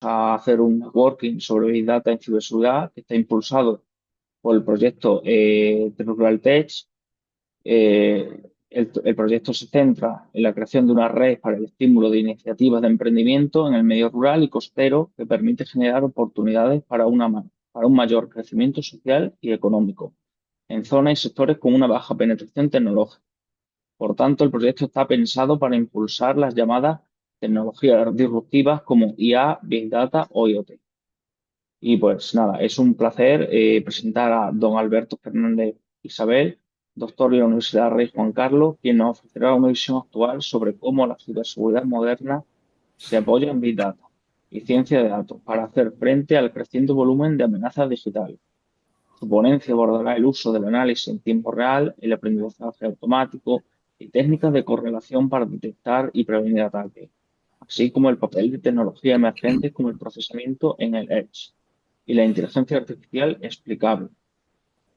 a hacer un networking sobre Big Data en ciberseguridad que está impulsado por el proyecto Rural Tech. El proyecto se centra en la creación de una red para el estímulo de iniciativas de emprendimiento en el medio rural y costero que permite generar oportunidades para un mayor crecimiento social y económico en zonas y sectores con una baja penetración tecnológica. Por tanto, el proyecto está pensado para impulsar las llamadas tecnologías disruptivas como IA, Big Data o IoT. Y pues nada, es un placer presentar a don Alberto Fernández Isabel, doctor de la Universidad Rey Juan Carlos, quien nos ofrecerá una visión actual sobre cómo la ciberseguridad moderna se apoya en Big Data y ciencia de datos para hacer frente al creciente volumen de amenazas digitales. Su ponencia abordará el uso del análisis en tiempo real, el aprendizaje automático y técnicas de correlación para detectar y prevenir ataques, así como el papel de tecnologías emergentes como el procesamiento en el Edge y la inteligencia artificial explicable.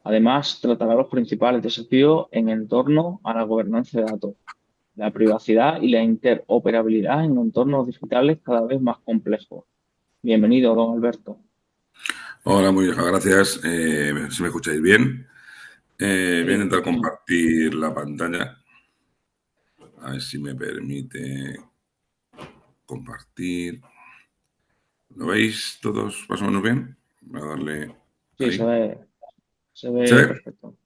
Además, tratará los principales desafíos en torno a la gobernanza de datos, la privacidad y la interoperabilidad en entornos digitales cada vez más complejos. Bienvenido, don Alberto. Hola, muy bien, gracias. Si me escucháis bien. Voy a Sí, intentar perfectamente. compartir la pantalla. A ver si me permite compartir. ¿Lo veis todos más o menos bien? Voy a darle Sí, ahí. se ¿Se ve ve? perfecto.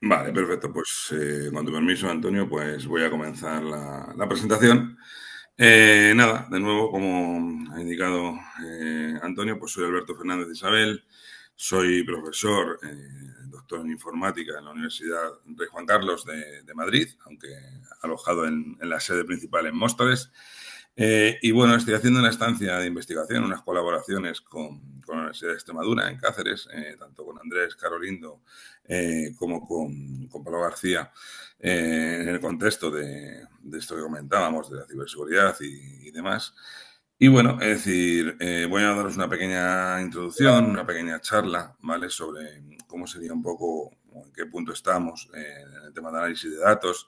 Vale, Sí. perfecto. Pues con tu permiso, Antonio, pues voy a comenzar la presentación. Nada, de nuevo, como ha indicado Antonio, pues soy Alberto Fernández Isabel, soy profesor, doctor en informática en la Universidad Rey Juan Carlos de Madrid, aunque alojado en la sede principal en Móstoles. Y bueno, estoy haciendo una estancia de investigación, unas colaboraciones con la Universidad de Extremadura en Cáceres, tanto con Andrés Carolindo como con Pablo García, en el contexto de esto que comentábamos, de la ciberseguridad y demás. Y bueno, es decir, voy a daros una pequeña introducción, una pequeña charla, ¿vale? Sobre cómo sería un poco, en qué punto estamos en el tema de análisis de datos,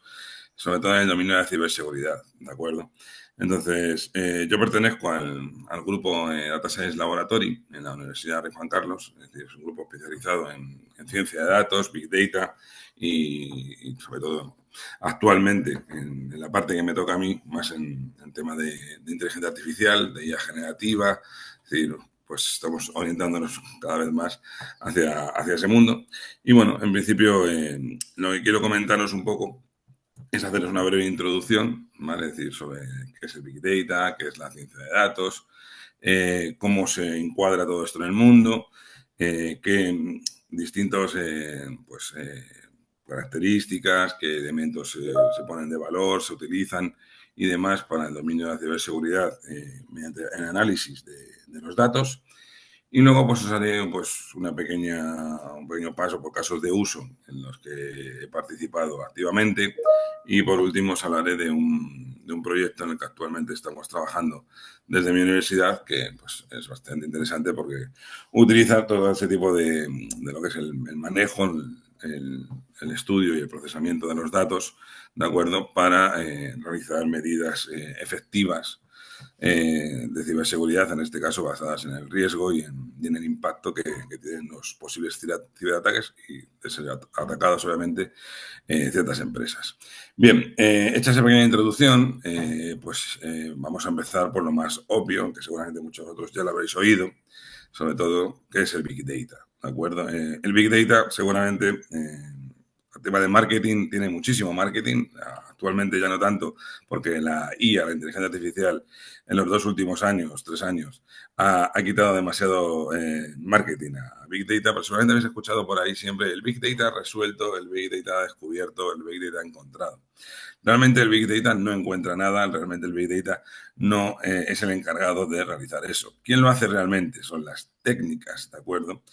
sobre todo en el dominio de la ciberseguridad, ¿de acuerdo? Entonces, yo pertenezco al grupo Data Science Laboratory en la Universidad de Juan Carlos, es decir, es un grupo especializado en ciencia de datos, Big Data y sobre todo actualmente en la parte que me toca a mí, más en tema de inteligencia artificial, de IA generativa, es decir, pues estamos orientándonos cada vez más hacia ese mundo. Y bueno, en principio lo que quiero comentaros un poco es haceros una breve introducción, ¿vale? Es decir, sobre qué es el Big Data, qué es la ciencia de datos, cómo se encuadra todo esto en el mundo, qué distintos características, qué elementos se ponen de valor, se utilizan y demás para el dominio de la ciberseguridad mediante el análisis de los datos. Y luego pues os haré pues, un pequeño paso por casos de uso en los que he participado activamente y por último os hablaré de un proyecto en el que actualmente estamos trabajando desde mi universidad que pues, es bastante interesante porque utiliza todo ese tipo de lo que es el manejo, el estudio y el procesamiento de los datos, ¿de acuerdo? Para realizar medidas efectivas de ciberseguridad, en este caso basadas en el riesgo y en el impacto que tienen los posibles ciberataques y de ser atacadas, obviamente, ciertas empresas. Bien, hecha esa pequeña introducción, vamos a empezar por lo más obvio, que seguramente muchos de vosotros ya lo habréis oído, sobre todo, que es el Big Data. ¿De acuerdo? El Big Data seguramente el tema de marketing tiene muchísimo marketing, actualmente ya no tanto, porque la IA, la inteligencia artificial, en los 2 últimos años, 3 años, ha quitado demasiado marketing a Big Data, pero seguramente habéis escuchado por ahí siempre el Big Data resuelto, el Big Data descubierto, el Big Data encontrado. Realmente el Big Data no encuentra nada, realmente el Big Data no es el encargado de realizar eso. ¿Quién lo hace realmente? Son las técnicas, ¿de acuerdo?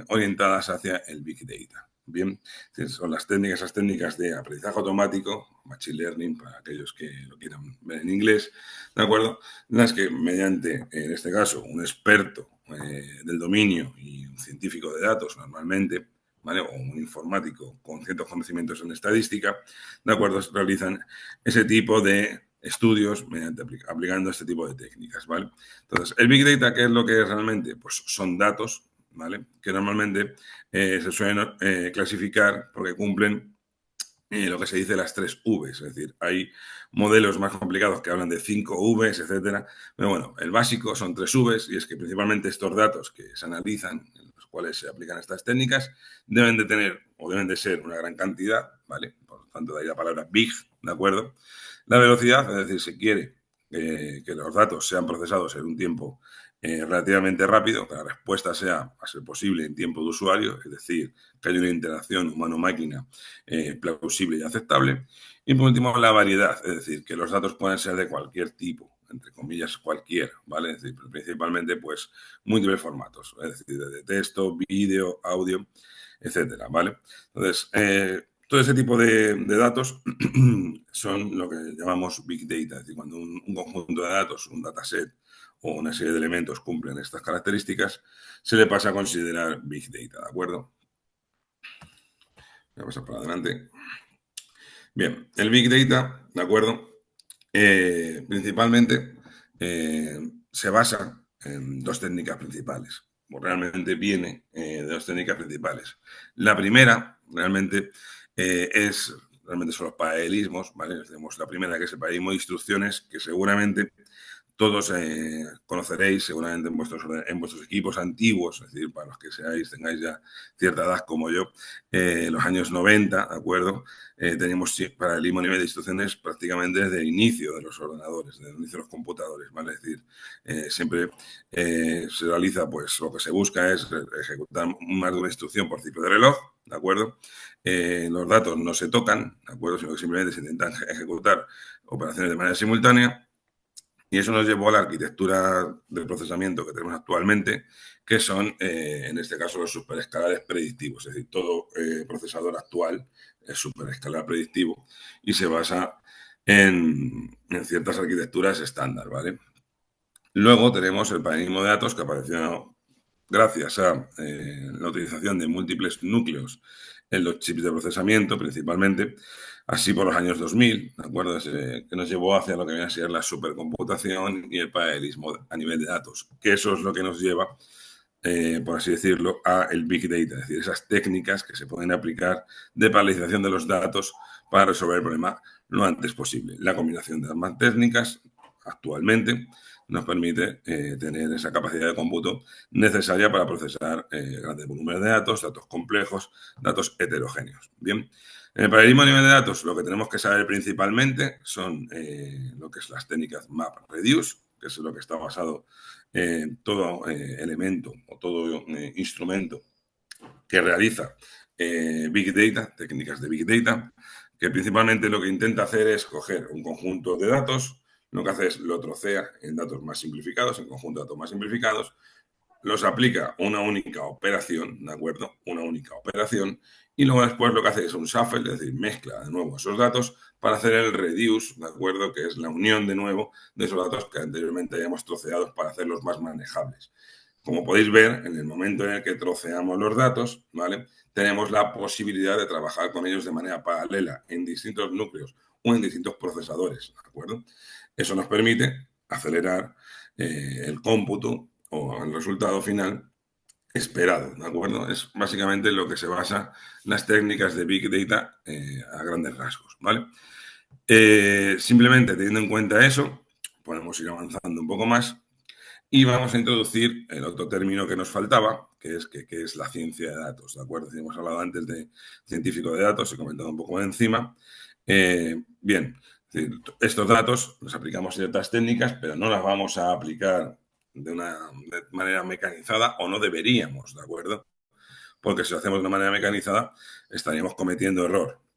Orientadas hacia el Big Data. Bien, son las técnicas, esas técnicas de aprendizaje automático, Machine Learning, para aquellos que lo quieran ver en inglés, ¿de acuerdo? Las que mediante, en este caso, un experto del dominio y un científico de datos normalmente, ¿vale? O un informático con ciertos conocimientos en estadística, ¿de acuerdo? Realizan ese tipo de estudios mediante aplicando este tipo de técnicas, ¿vale? Entonces, el Big Data, ¿qué es lo que es realmente? Pues son datos, ¿vale? Que normalmente se suelen clasificar porque cumplen lo que se dice las 3 Vs, es decir, hay modelos más complicados que hablan de 5 Vs, etcétera, pero bueno, el básico son 3 Vs y es que principalmente estos datos que se analizan, en los cuales se aplican estas técnicas, deben de tener o deben de ser una gran cantidad, ¿vale? Por lo tanto, de ahí la palabra big, ¿de acuerdo? La velocidad, es decir, se quiere que los datos sean procesados en un tiempo relativamente rápido, que la respuesta sea, a ser posible, en tiempo de usuario, es decir, que haya una interacción humano-máquina plausible y aceptable. Y por último, la variedad, es decir, que los datos puedan ser de cualquier tipo, entre comillas, cualquiera, ¿vale? Es decir, principalmente, pues, múltiples formatos, es decir, de texto, vídeo, audio, etcétera, ¿vale? Entonces, todo ese tipo de datos son lo que llamamos Big Data, es decir, cuando un conjunto de datos, un dataset o una serie de elementos cumplen estas características, se le pasa a considerar Big Data, ¿de acuerdo? Voy a pasar para adelante. Bien, el Big Data, ¿de acuerdo? Principalmente se basa en 2 técnicas principales, o realmente viene de 2 técnicas principales. La primera, realmente, realmente son los paralelismos, ¿vale? Tenemos la primera, que es el paralelismo de instrucciones, que seguramente todos conoceréis seguramente en vuestros equipos antiguos, es decir, para los que tengáis ya cierta edad como yo, los años 90, ¿de acuerdo? Teníamos paralelismo a nivel de instrucciones prácticamente desde el inicio de los ordenadores, desde el inicio de los computadores, ¿vale? Es decir, siempre se realiza, pues lo que se busca es ejecutar más de una instrucción por ciclo de reloj, ¿de acuerdo? Los datos no se tocan, ¿de acuerdo? Sino que simplemente se intentan ejecutar operaciones de manera simultánea. Y eso nos llevó a la arquitectura de procesamiento que tenemos actualmente, que son, en este caso, los superescalares predictivos. Es decir, todo procesador actual es superescalar predictivo y se basa en ciertas arquitecturas estándar, ¿vale? Luego tenemos el paralelismo de datos, que apareció gracias a la utilización de múltiples núcleos en los chips de procesamiento, principalmente, así por los años 2000, ¿de acuerdo? Que nos llevó hacia lo que viene a ser la supercomputación y el paralelismo a nivel de datos, que eso es lo que nos lleva, por así decirlo, a el Big Data, es decir, esas técnicas que se pueden aplicar de paralización de los datos para resolver el problema lo antes posible. La combinación de ambas técnicas actualmente nos permite tener esa capacidad de cómputo necesaria para procesar grandes volúmenes de datos, datos complejos, datos heterogéneos. Bien, en el paralelismo a nivel de datos, lo que tenemos que saber principalmente son lo que es las técnicas MapReduce, que es lo que está basado en todo elemento o todo instrumento que realiza Big Data, técnicas de Big Data, que principalmente lo que intenta hacer es coger un conjunto de datos, lo que hace es lo trocea en datos más simplificados, en conjunto de datos más simplificados, los aplica una única operación, ¿de acuerdo? Una única operación, y luego después lo que hace es un shuffle, es decir, mezcla de nuevo esos datos para hacer el reduce, ¿de acuerdo? Que es la unión de nuevo de esos datos que anteriormente habíamos troceado para hacerlos más manejables. Como podéis ver, en el momento en el que troceamos los datos, ¿vale? Tenemos la posibilidad de trabajar con ellos de manera paralela en distintos núcleos o en distintos procesadores, ¿de acuerdo? Eso nos permite acelerar el cómputo o el resultado final esperado, ¿de acuerdo? Es básicamente lo que se basa las técnicas de Big Data a grandes rasgos, ¿vale? Simplemente teniendo en cuenta eso, podemos ir avanzando un poco más y vamos a introducir el otro término que nos faltaba, que es la ciencia de datos, ¿de acuerdo? Hemos hablado antes de científico de datos, he comentado un poco por encima. Bien, estos datos los aplicamos ciertas técnicas, pero no las vamos a aplicar de manera mecanizada o no deberíamos, ¿de acuerdo? Porque si lo hacemos de manera mecanizada estaríamos cometiendo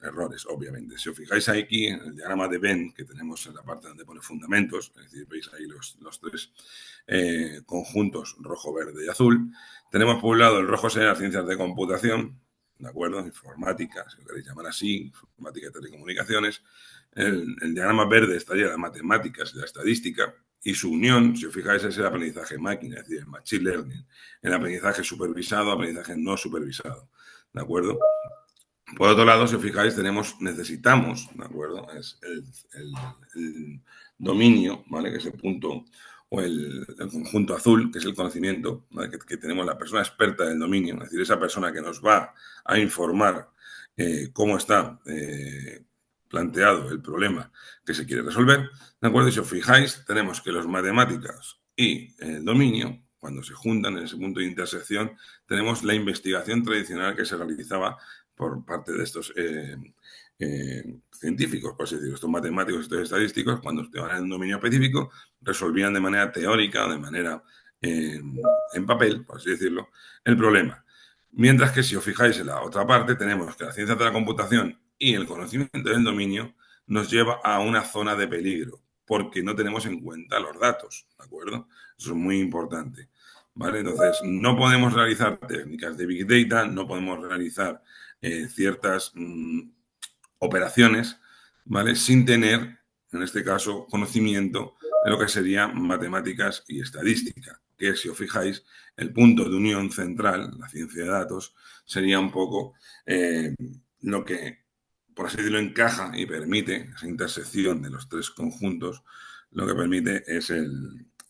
errores, obviamente. Si os fijáis aquí en el diagrama de Venn que tenemos en la parte donde pone fundamentos, es decir, veis ahí los 3 conjuntos rojo, verde y azul, tenemos por un lado el rojo sería las ciencias de computación, ¿de acuerdo? Informática, si lo queréis llamar así, informática y telecomunicaciones. El diagrama verde estaría las matemáticas y la estadística, y su unión, si os fijáis, es el aprendizaje máquina, es decir, el machine learning, el aprendizaje supervisado, aprendizaje no supervisado, ¿de acuerdo? Por otro lado, si os fijáis, necesitamos, ¿de acuerdo? Es el dominio, ¿vale? Que es el punto o el conjunto azul, que es el conocimiento, ¿vale? Que tenemos la persona experta del dominio, es decir, esa persona que nos va a informar cómo está planteado el problema que se quiere resolver, ¿de acuerdo? Y si os fijáis, tenemos que las matemáticas y el dominio, cuando se juntan en ese punto de intersección, tenemos la investigación tradicional que se realizaba por parte de estos científicos, por así decirlo, estos matemáticos, estos estadísticos, cuando estaban en un dominio específico, resolvían de manera teórica o de manera en papel, por así decirlo, el problema. Mientras que si os fijáis en la otra parte, tenemos que la ciencia de la computación y el conocimiento del dominio nos lleva a una zona de peligro, porque no tenemos en cuenta los datos, ¿de acuerdo? Eso es muy importante. ¿Vale? Entonces, no podemos realizar técnicas de Big Data, no podemos realizar ciertas operaciones, ¿vale? Sin tener, en este caso, conocimiento de lo que serían matemáticas y estadística, que si os fijáis, el punto de unión central, la ciencia de datos, sería un poco lo que, por así decirlo, encaja y permite esa intersección de los tres conjuntos, lo que permite es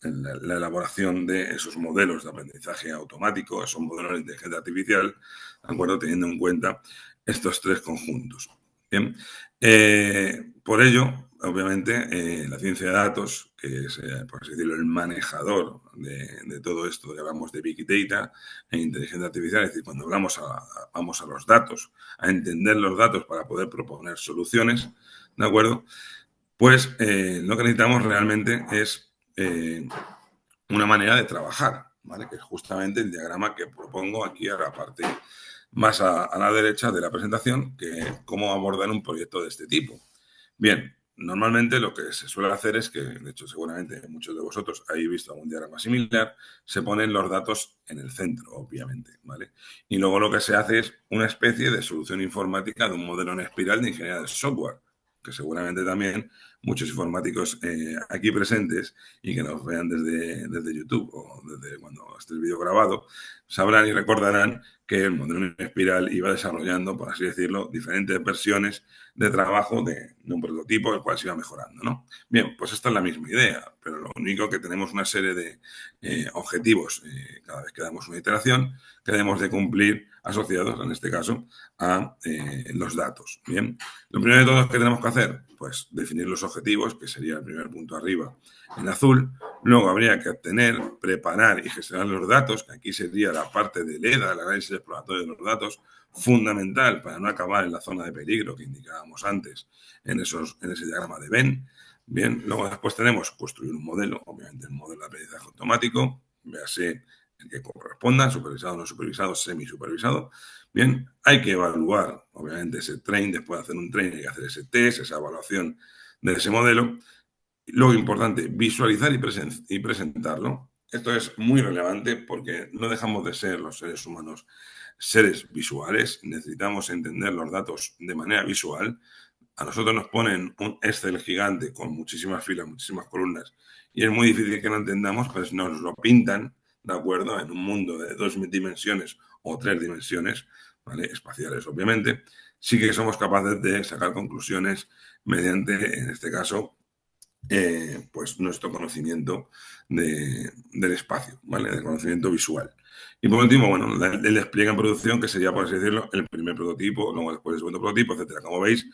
la elaboración de esos modelos de aprendizaje automático, esos modelos de inteligencia artificial, ¿de acuerdo? Teniendo en cuenta estos tres conjuntos. Bien, por ello, obviamente, la ciencia de datos, que es, por así decirlo, el manejador de todo esto que hablamos de Big Data e inteligencia artificial, es decir, cuando vamos a los datos, a entender los datos para poder proponer soluciones, ¿de acuerdo? Pues lo que necesitamos realmente es una manera de trabajar, ¿vale? Que es justamente el diagrama que propongo aquí a la parte más a la derecha de la presentación, que cómo abordar un proyecto de este tipo. Bien, normalmente lo que se suele hacer es que, de hecho, seguramente muchos de vosotros habéis visto algún diagrama similar, se ponen los datos en el centro, obviamente, ¿vale? Y luego lo que se hace es una especie de solución informática de un modelo en espiral de ingeniería de software, que seguramente también muchos informáticos aquí presentes y que nos vean desde YouTube o desde cuando esté el vídeo grabado, sabrán y recordarán que el modelo en espiral iba desarrollando, por así decirlo, diferentes versiones de trabajo de un prototipo, el cual se iba mejorando, ¿no? Bien, pues esta es la misma idea, pero lo único que tenemos una serie de objetivos cada vez que damos una iteración que debemos de cumplir asociados, en este caso, a los datos. Bien, lo primero de todo que tenemos que hacer, pues definir los objetivos, que sería el primer punto arriba en azul. Luego habría que obtener, preparar y gestionar los datos, que aquí sería la parte del EDA, el análisis exploratorio de los datos, fundamental para no acabar en la zona de peligro que indicábamos antes en ese diagrama de Venn. Bien, luego después tenemos construir un modelo, obviamente el modelo de aprendizaje automático, véase el que corresponda, supervisado, no supervisado, semi-supervisado. Bien, hay que evaluar, obviamente, ese train, después de hacer un train hay que hacer ese test, esa evaluación de ese modelo. Luego, importante, visualizar y presentarlo. Esto es muy relevante porque no dejamos de ser los seres humanos seres visuales, necesitamos entender los datos de manera visual. A nosotros nos ponen un Excel gigante con muchísimas filas, muchísimas columnas, y es muy difícil que lo entendamos, pues nos lo pintan, ¿de acuerdo? En un mundo de 2 dimensiones o 3 dimensiones, ¿vale? Espaciales, obviamente, sí que somos capaces de sacar conclusiones mediante, en este caso, pues nuestro conocimiento del espacio, ¿vale? Del conocimiento visual. Y por último, bueno, el despliegue en producción, que sería, por así decirlo, el primer prototipo, luego después el segundo prototipo, etcétera. Como veis,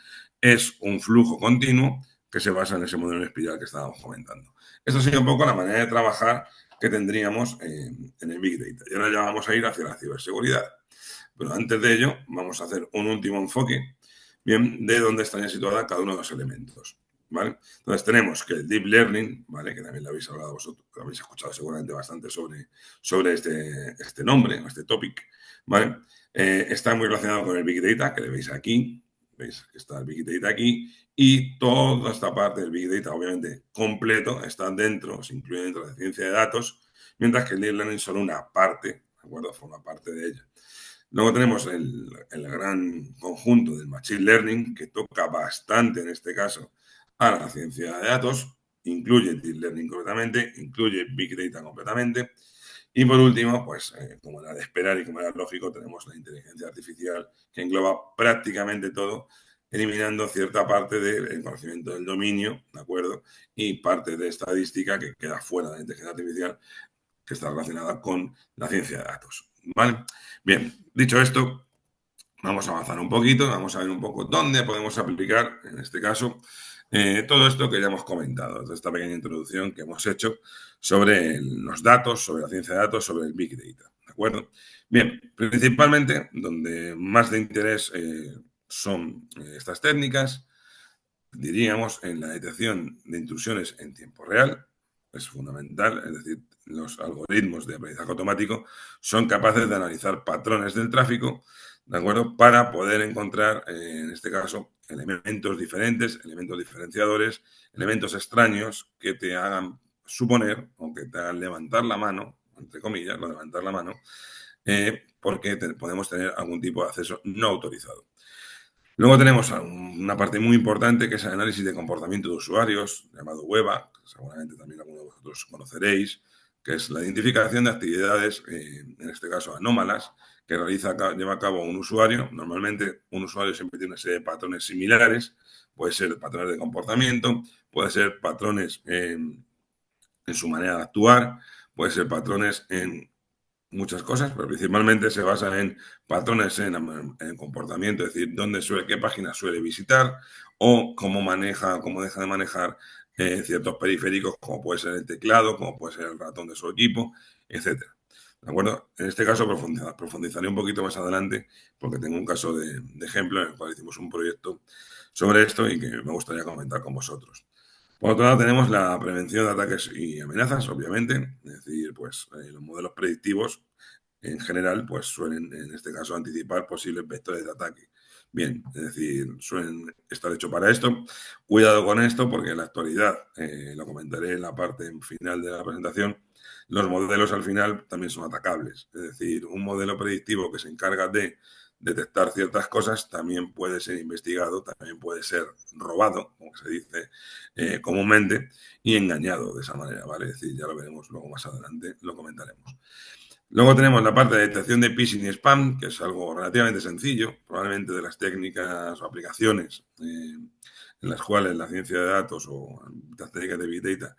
es un flujo continuo que se basa en ese modelo en espiral que estábamos comentando. Esto sería un poco la manera de trabajar que tendríamos en el Big Data. Y ahora ya vamos a ir hacia la ciberseguridad. Pero antes de ello, vamos a hacer un último enfoque, bien, de dónde estaría situada cada uno de los elementos. ¿Vale? Entonces tenemos que el Deep Learning, ¿vale? Que también lo habéis hablado vosotros, lo habéis escuchado seguramente bastante sobre este nombre, este topic, ¿vale? Está muy relacionado con el Big Data, que le veis aquí, veis que está el Big Data aquí, y toda esta parte del Big Data, obviamente, completo, está dentro, se incluye dentro de la ciencia de datos, mientras que el Deep Learning es solo una parte, ¿de acuerdo? Forma parte de ella. Luego tenemos el gran conjunto del Machine Learning, que toca bastante en este caso a la ciencia de datos, incluye Deep Learning completamente, incluye Big Data completamente, Y por último, pues como era de esperar y como era lógico, tenemos la inteligencia artificial que engloba prácticamente todo, eliminando cierta parte del conocimiento del dominio, ¿de acuerdo? Y parte de estadística que queda fuera de la inteligencia artificial, que está relacionada con la ciencia de datos, ¿vale? Bien, dicho esto, vamos a avanzar un poquito, vamos a ver un poco dónde podemos aplicar, en este caso, todo esto que ya hemos comentado, toda esta pequeña introducción que hemos hecho sobre los datos, sobre la ciencia de datos, sobre el Big Data. ¿De acuerdo? Bien, principalmente donde más de interés son estas técnicas, diríamos en la detección de intrusiones en tiempo real, es fundamental, es decir, los algoritmos de aprendizaje automático son capaces de analizar patrones del tráfico, ¿de acuerdo? Para poder encontrar, en este caso, elementos diferentes, elementos diferenciadores, elementos extraños que te hagan suponer o que te hagan levantar la mano, entre comillas, no levantar la mano, porque podemos tener algún tipo de acceso no autorizado. Luego tenemos una parte muy importante que es el análisis de comportamiento de usuarios, llamado WEBA, que seguramente también algunos de vosotros conoceréis, que es la identificación de actividades, en este caso anómalas, que lleva a cabo un usuario. Normalmente un usuario siempre tiene una serie de patrones similares, puede ser patrones de comportamiento, puede ser patrones en su manera de actuar, puede ser patrones en muchas cosas, pero principalmente se basa en patrones en comportamiento, es decir, qué página suele visitar o cómo maneja, cómo deja de manejar ciertos periféricos, como puede ser el teclado, como puede ser el ratón de su equipo, etcétera. ¿De acuerdo? En este caso profundizaré un poquito más adelante porque tengo un caso de ejemplo en el cual hicimos un proyecto sobre esto y que me gustaría comentar con vosotros. Por otro lado, tenemos la prevención de ataques y amenazas, obviamente, es decir, pues los modelos predictivos en general, pues suelen, en este caso, anticipar posibles vectores de ataque. Bien, es decir, suelen estar hechos para esto. Cuidado con esto, porque en la actualidad, lo comentaré en la parte final de la presentación, los modelos al final también son atacables. Es decir, un modelo predictivo que se encarga de detectar ciertas cosas también puede ser investigado, también puede ser robado, como se dice comúnmente, y engañado de esa manera, ¿vale? Es decir, ya lo veremos luego más adelante, lo comentaremos. Luego tenemos la parte de detección de phishing y spam, que es algo relativamente sencillo, probablemente de las técnicas o aplicaciones en las cuales la ciencia de datos o las técnicas de Big Data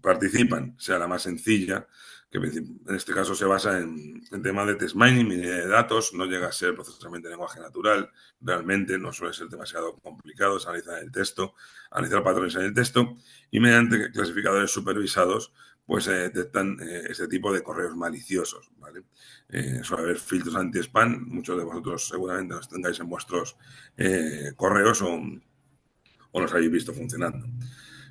participan, sea la más sencilla, que en este caso se basa en temas de test mining, minería de datos, no llega a ser procesamiento de lenguaje natural, realmente no suele ser demasiado complicado, es analizar el texto, analizar patrones en el texto y mediante clasificadores supervisados pues se detectan este tipo de correos maliciosos, ¿vale? Suele haber filtros anti-spam, muchos de vosotros seguramente los tengáis en vuestros correos o los habéis visto funcionando.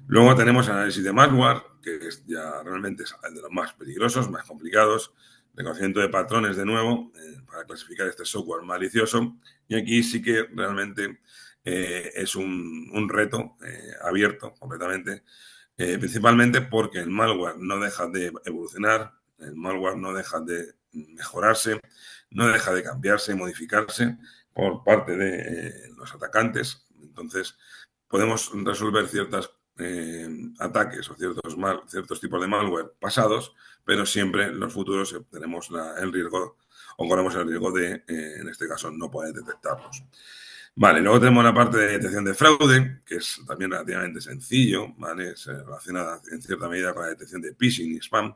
Luego tenemos análisis de malware, que es ya realmente es de los más peligrosos, más complicados, reconocimiento de patrones de nuevo para clasificar este software malicioso. Y aquí sí que realmente es un reto abierto completamente, principalmente porque el malware no deja de evolucionar, el malware no deja de mejorarse, no deja de cambiarse, modificarse por parte de los atacantes. Entonces, podemos resolver ciertos ataques o ciertos tipos de malware pasados, pero siempre en los futuros tenemos el riesgo o corremos el riesgo de, en este caso, no poder detectarlos. Vale, luego tenemos la parte de detección de fraude, que es también relativamente sencillo, ¿vale? Se relaciona en cierta medida con la detección de phishing y spam.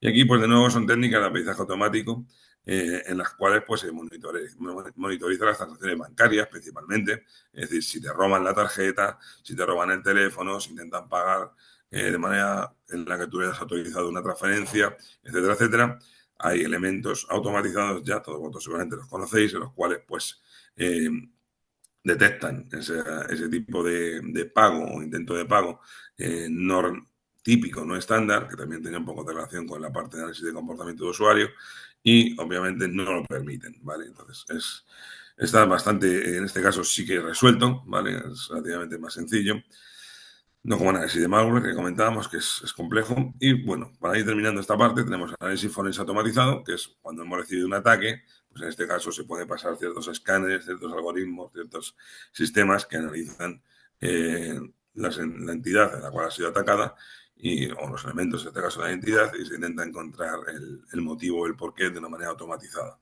Y aquí, pues de nuevo, son técnicas de aprendizaje automático en las cuales pues, se monitoriza las transacciones bancarias principalmente. Es decir, si te roban la tarjeta, si te roban el teléfono, si intentan pagar de manera en la que tú hayas autorizado una transferencia, etcétera, etcétera. Hay elementos automatizados ya, todos vosotros seguramente los conocéis, en los cuales pues detectan ese tipo de pago o intento de pago no típico, no estándar, que también tiene un poco de relación con la parte de análisis de comportamiento de usuario y obviamente no lo permiten, ¿vale? Entonces está bastante, en este caso sí que resuelto, ¿vale? Es relativamente más sencillo. No como análisis de malware que comentábamos, que es complejo. Y bueno, para ir terminando esta parte, tenemos análisis forense automatizado, que es cuando hemos recibido un ataque, pues en este caso se puede pasar ciertos escáneres, ciertos algoritmos, ciertos sistemas que analizan la entidad en la cual ha sido atacada o los elementos, en este caso la identidad, y se intenta encontrar el motivo, el porqué de una manera automatizada.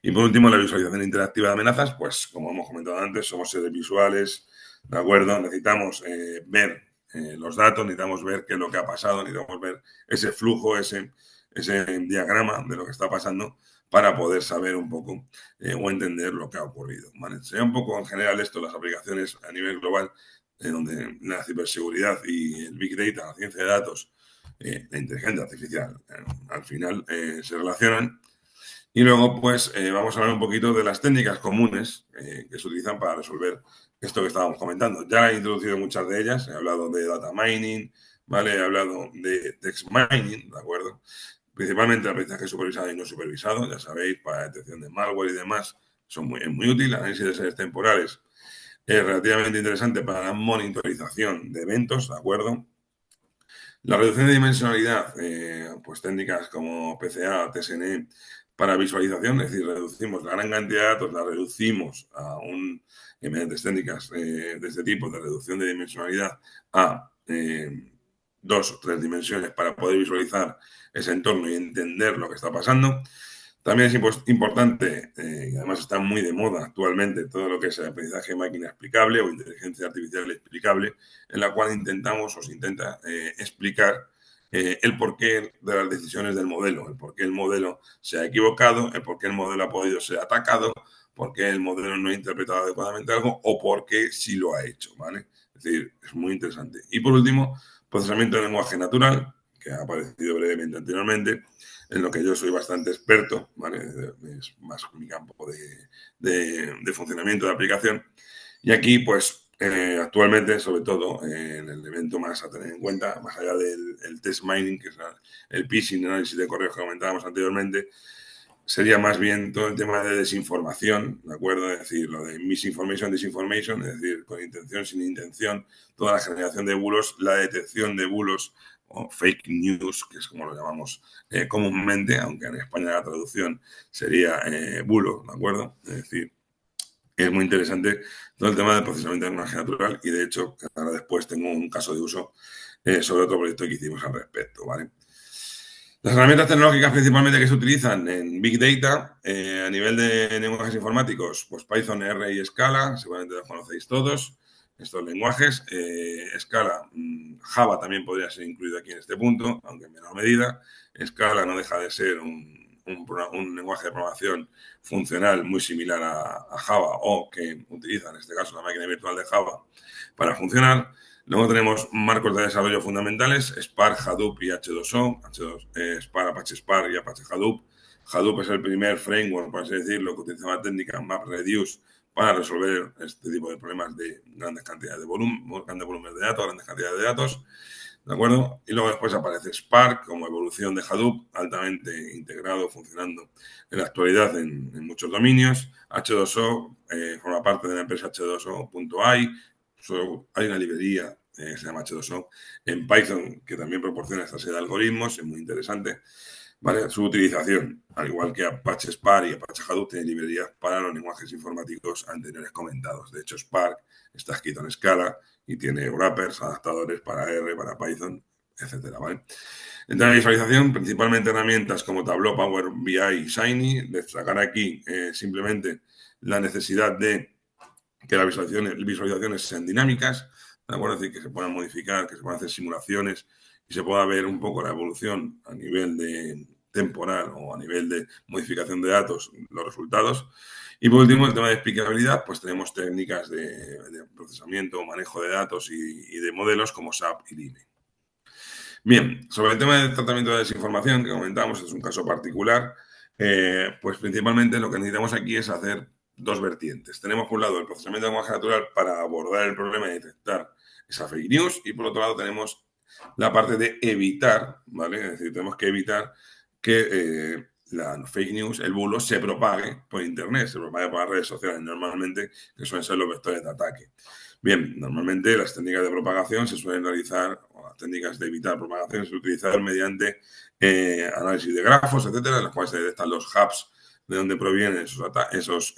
Y por último, la visualización interactiva de amenazas, pues como hemos comentado antes, somos seres visuales, ¿de acuerdo? Necesitamos ver los datos, necesitamos ver qué es lo que ha pasado, necesitamos ver ese flujo, ese diagrama de lo que está pasando para poder saber un poco o entender lo que ha ocurrido. ¿Vale? Sería un poco en general esto, las aplicaciones a nivel global, donde la ciberseguridad y el Big Data, la ciencia de datos, la inteligencia artificial, al final se relacionan. Y luego, pues, vamos a hablar un poquito de las técnicas comunes que se utilizan para resolver esto que estábamos comentando. Ya he introducido muchas de ellas, he hablado de data mining, ¿vale? He hablado de text mining, ¿de acuerdo? Principalmente aprendizaje supervisado y no supervisado, ya sabéis, para detección de malware y demás, es muy útil. Análisis de series temporales es relativamente interesante para la monitorización de eventos, ¿de acuerdo? La reducción de dimensionalidad, pues técnicas como PCA, TSN, para visualización, es decir, reducimos la gran cantidad de datos, la reducimos mediante técnicas de este tipo de reducción de dimensionalidad a 2 o 3 dimensiones para poder visualizar ese entorno y entender lo que está pasando. También es importante, y además está muy de moda actualmente, todo lo que es el aprendizaje de máquina explicable o inteligencia artificial explicable, en la cual intentamos o se intenta explicar el porqué de las decisiones del modelo, el por qué el modelo se ha equivocado, el por qué el modelo ha podido ser atacado, por qué el modelo no ha interpretado adecuadamente algo o por qué sí lo ha hecho, ¿vale? Es decir, es muy interesante. Y por último, procesamiento de lenguaje natural, que ha aparecido brevemente anteriormente, en lo que yo soy bastante experto, ¿vale? Es más mi campo de funcionamiento de aplicación. Y aquí, pues, actualmente, sobre todo, el elemento más a tener en cuenta, más allá del test mining, que es el phishing, análisis de correos que comentábamos anteriormente, sería más bien todo el tema de desinformación, ¿de acuerdo? Es decir, lo de misinformation, disinformation, es decir, con intención, sin intención, toda la generación de bulos, la detección de bulos o fake news, que es como lo llamamos comúnmente, aunque en España la traducción sería bulo, ¿de acuerdo? Es decir, es muy interesante todo el tema del procesamiento de lenguaje natural y, de hecho, ahora después tengo un caso de uso sobre otro proyecto que hicimos al respecto, ¿vale? Las herramientas tecnológicas principalmente que se utilizan en Big Data a nivel de lenguajes informáticos, pues Python, R y Scala, seguramente los conocéis todos, estos lenguajes. Scala, Java también podría ser incluido aquí en este punto, aunque en menor medida. Scala no deja de ser un lenguaje de programación funcional muy similar a Java o que utiliza en este caso la máquina virtual de Java para funcionar. Luego tenemos marcos de desarrollo fundamentales, Spark, Hadoop y H2O, Spark, Apache Spark y Apache Hadoop. Hadoop es el primer framework, por así decirlo, que utiliza la técnica MapReduce para resolver este tipo de problemas de grandes cantidades de volumen, grandes volúmenes de datos, grandes cantidades de datos. ¿De acuerdo? Y luego después aparece Spark como evolución de Hadoop, altamente integrado, funcionando en la actualidad en muchos dominios. H2O forma parte de la empresa H2O.ai. Hay una librería que se llama H2O en Python que también proporciona esta serie de algoritmos, es muy interesante. ¿Vale? Su utilización, al igual que Apache Spark y Apache Hadoop, tiene librerías para los lenguajes informáticos anteriores comentados. De hecho, Spark está escrito en Scala y tiene wrappers, adaptadores para R, para Python, etcétera, ¿vale? Entre la visualización, principalmente herramientas como Tableau, Power BI y Shiny. Destacar aquí simplemente la necesidad de que las visualizaciones sean dinámicas, ¿de acuerdo? Es decir, que se puedan modificar, que se puedan hacer simulaciones y se pueda ver un poco la evolución a nivel de temporal o a nivel de modificación de datos, los resultados. Y por último, el tema de explicabilidad, pues tenemos técnicas de procesamiento o manejo de datos y de modelos como SAP y LINE. Bien, sobre el tema del tratamiento de desinformación que comentamos, es un caso particular, pues principalmente lo que necesitamos aquí es hacer 2 vertientes. Tenemos por un lado el procesamiento de lenguaje natural para abordar el problema y detectar esa fake news y por otro lado tenemos la parte de evitar, ¿vale? Es decir, tenemos que evitar que la fake news, el bulo, se propague por Internet, se propague por las redes sociales normalmente, que suelen ser los vectores de ataque. Bien, normalmente las técnicas de propagación se suelen realizar, o las técnicas de evitar propagación se suelen utilizar mediante análisis de grafos, etcétera, en los cuales se detectan los hubs de donde provienen esos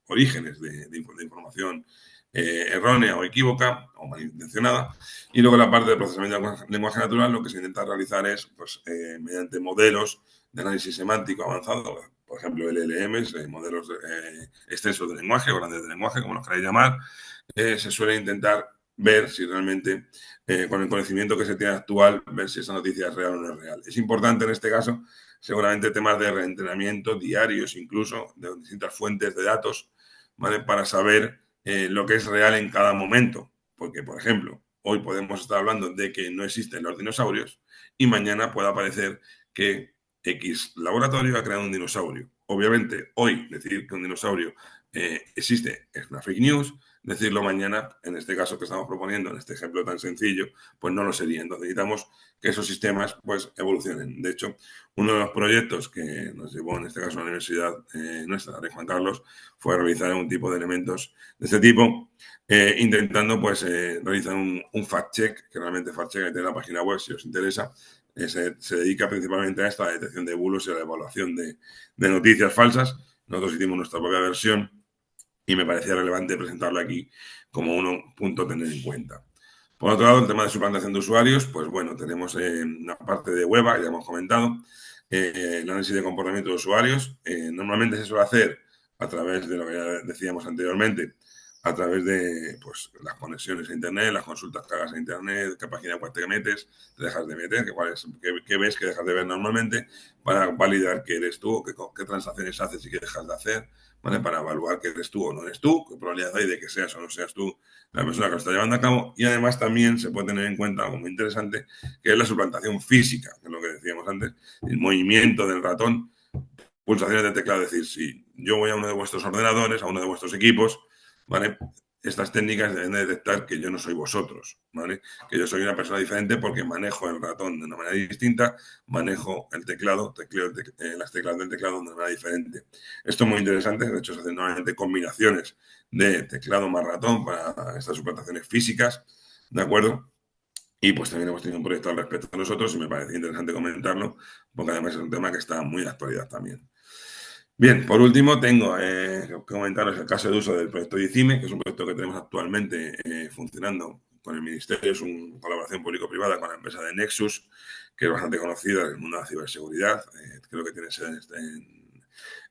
orígenes de información errónea o equívoca o malintencionada. Y luego la parte de procesamiento de lenguaje natural, lo que se intenta realizar es, pues, mediante modelos de análisis semántico avanzado, por ejemplo, LLMs, modelos extensos de lenguaje o grandes de lenguaje, como los queráis llamar, se suele intentar ver si realmente, con el conocimiento que se tiene actual, ver si esa noticia es real o no es real. Es importante en este caso, seguramente, temas de reentrenamiento diarios, incluso de distintas fuentes de datos, ¿vale? Para saber lo que es real en cada momento. Porque, por ejemplo, hoy podemos estar hablando de que no existen los dinosaurios y mañana puede aparecer que X laboratorio ha creado un dinosaurio. Obviamente, hoy decir que un dinosaurio existe es una fake news, decirlo mañana, en este caso que estamos proponiendo, en este ejemplo tan sencillo, pues no lo sería. Entonces necesitamos que esos sistemas pues evolucionen. De hecho, uno de los proyectos que nos llevó, en este caso, a la universidad nuestra, la Rey Juan Carlos, fue realizar un tipo de elementos de este tipo, intentando pues realizar un fact-check, que realmente fact-check tiene la página web, si os interesa, se dedica principalmente a esta, la detección de bulos y a la evaluación de noticias falsas. Nosotros hicimos nuestra propia versión y me parecía relevante presentarlo aquí como un punto a tener en cuenta. Por otro lado, el tema de suplantación de usuarios, pues bueno, tenemos una parte de web, ya hemos comentado, el análisis de comportamiento de usuarios. Normalmente se suele hacer a través de lo que ya decíamos anteriormente, a través de pues, las conexiones a Internet, las consultas que hagas a Internet, qué página web te metes, te dejas de meter, qué ves que dejas de ver normalmente, para validar que eres tú, qué transacciones haces y qué dejas de hacer, ¿vale? Para evaluar que eres tú o no eres tú, qué probabilidad hay de que seas o no seas tú la persona que lo está llevando a cabo. Y además también se puede tener en cuenta algo muy interesante, que es la suplantación física, que es lo que decíamos antes, el movimiento del ratón, pulsaciones de teclado. Es decir, si yo voy a uno de vuestros ordenadores, a uno de vuestros equipos, ¿vale? Estas técnicas deben de detectar que yo no soy vosotros, ¿vale? Que yo soy una persona diferente porque manejo el ratón de una manera distinta, manejo el teclado, las teclas del teclado de una manera diferente. Esto es muy interesante, de hecho se hacen normalmente combinaciones de teclado más ratón para estas suplantaciones físicas, ¿de acuerdo? Y pues también hemos tenido un proyecto al respecto nosotros y me parece interesante comentarlo, porque además es un tema que está muy de actualidad también. Bien, por último tengo que comentaros el caso de uso del proyecto DICIME, que es un proyecto que tenemos actualmente funcionando con el Ministerio, es una colaboración público-privada con la empresa de Nexus, que es bastante conocida en el mundo de la ciberseguridad, creo que tiene sede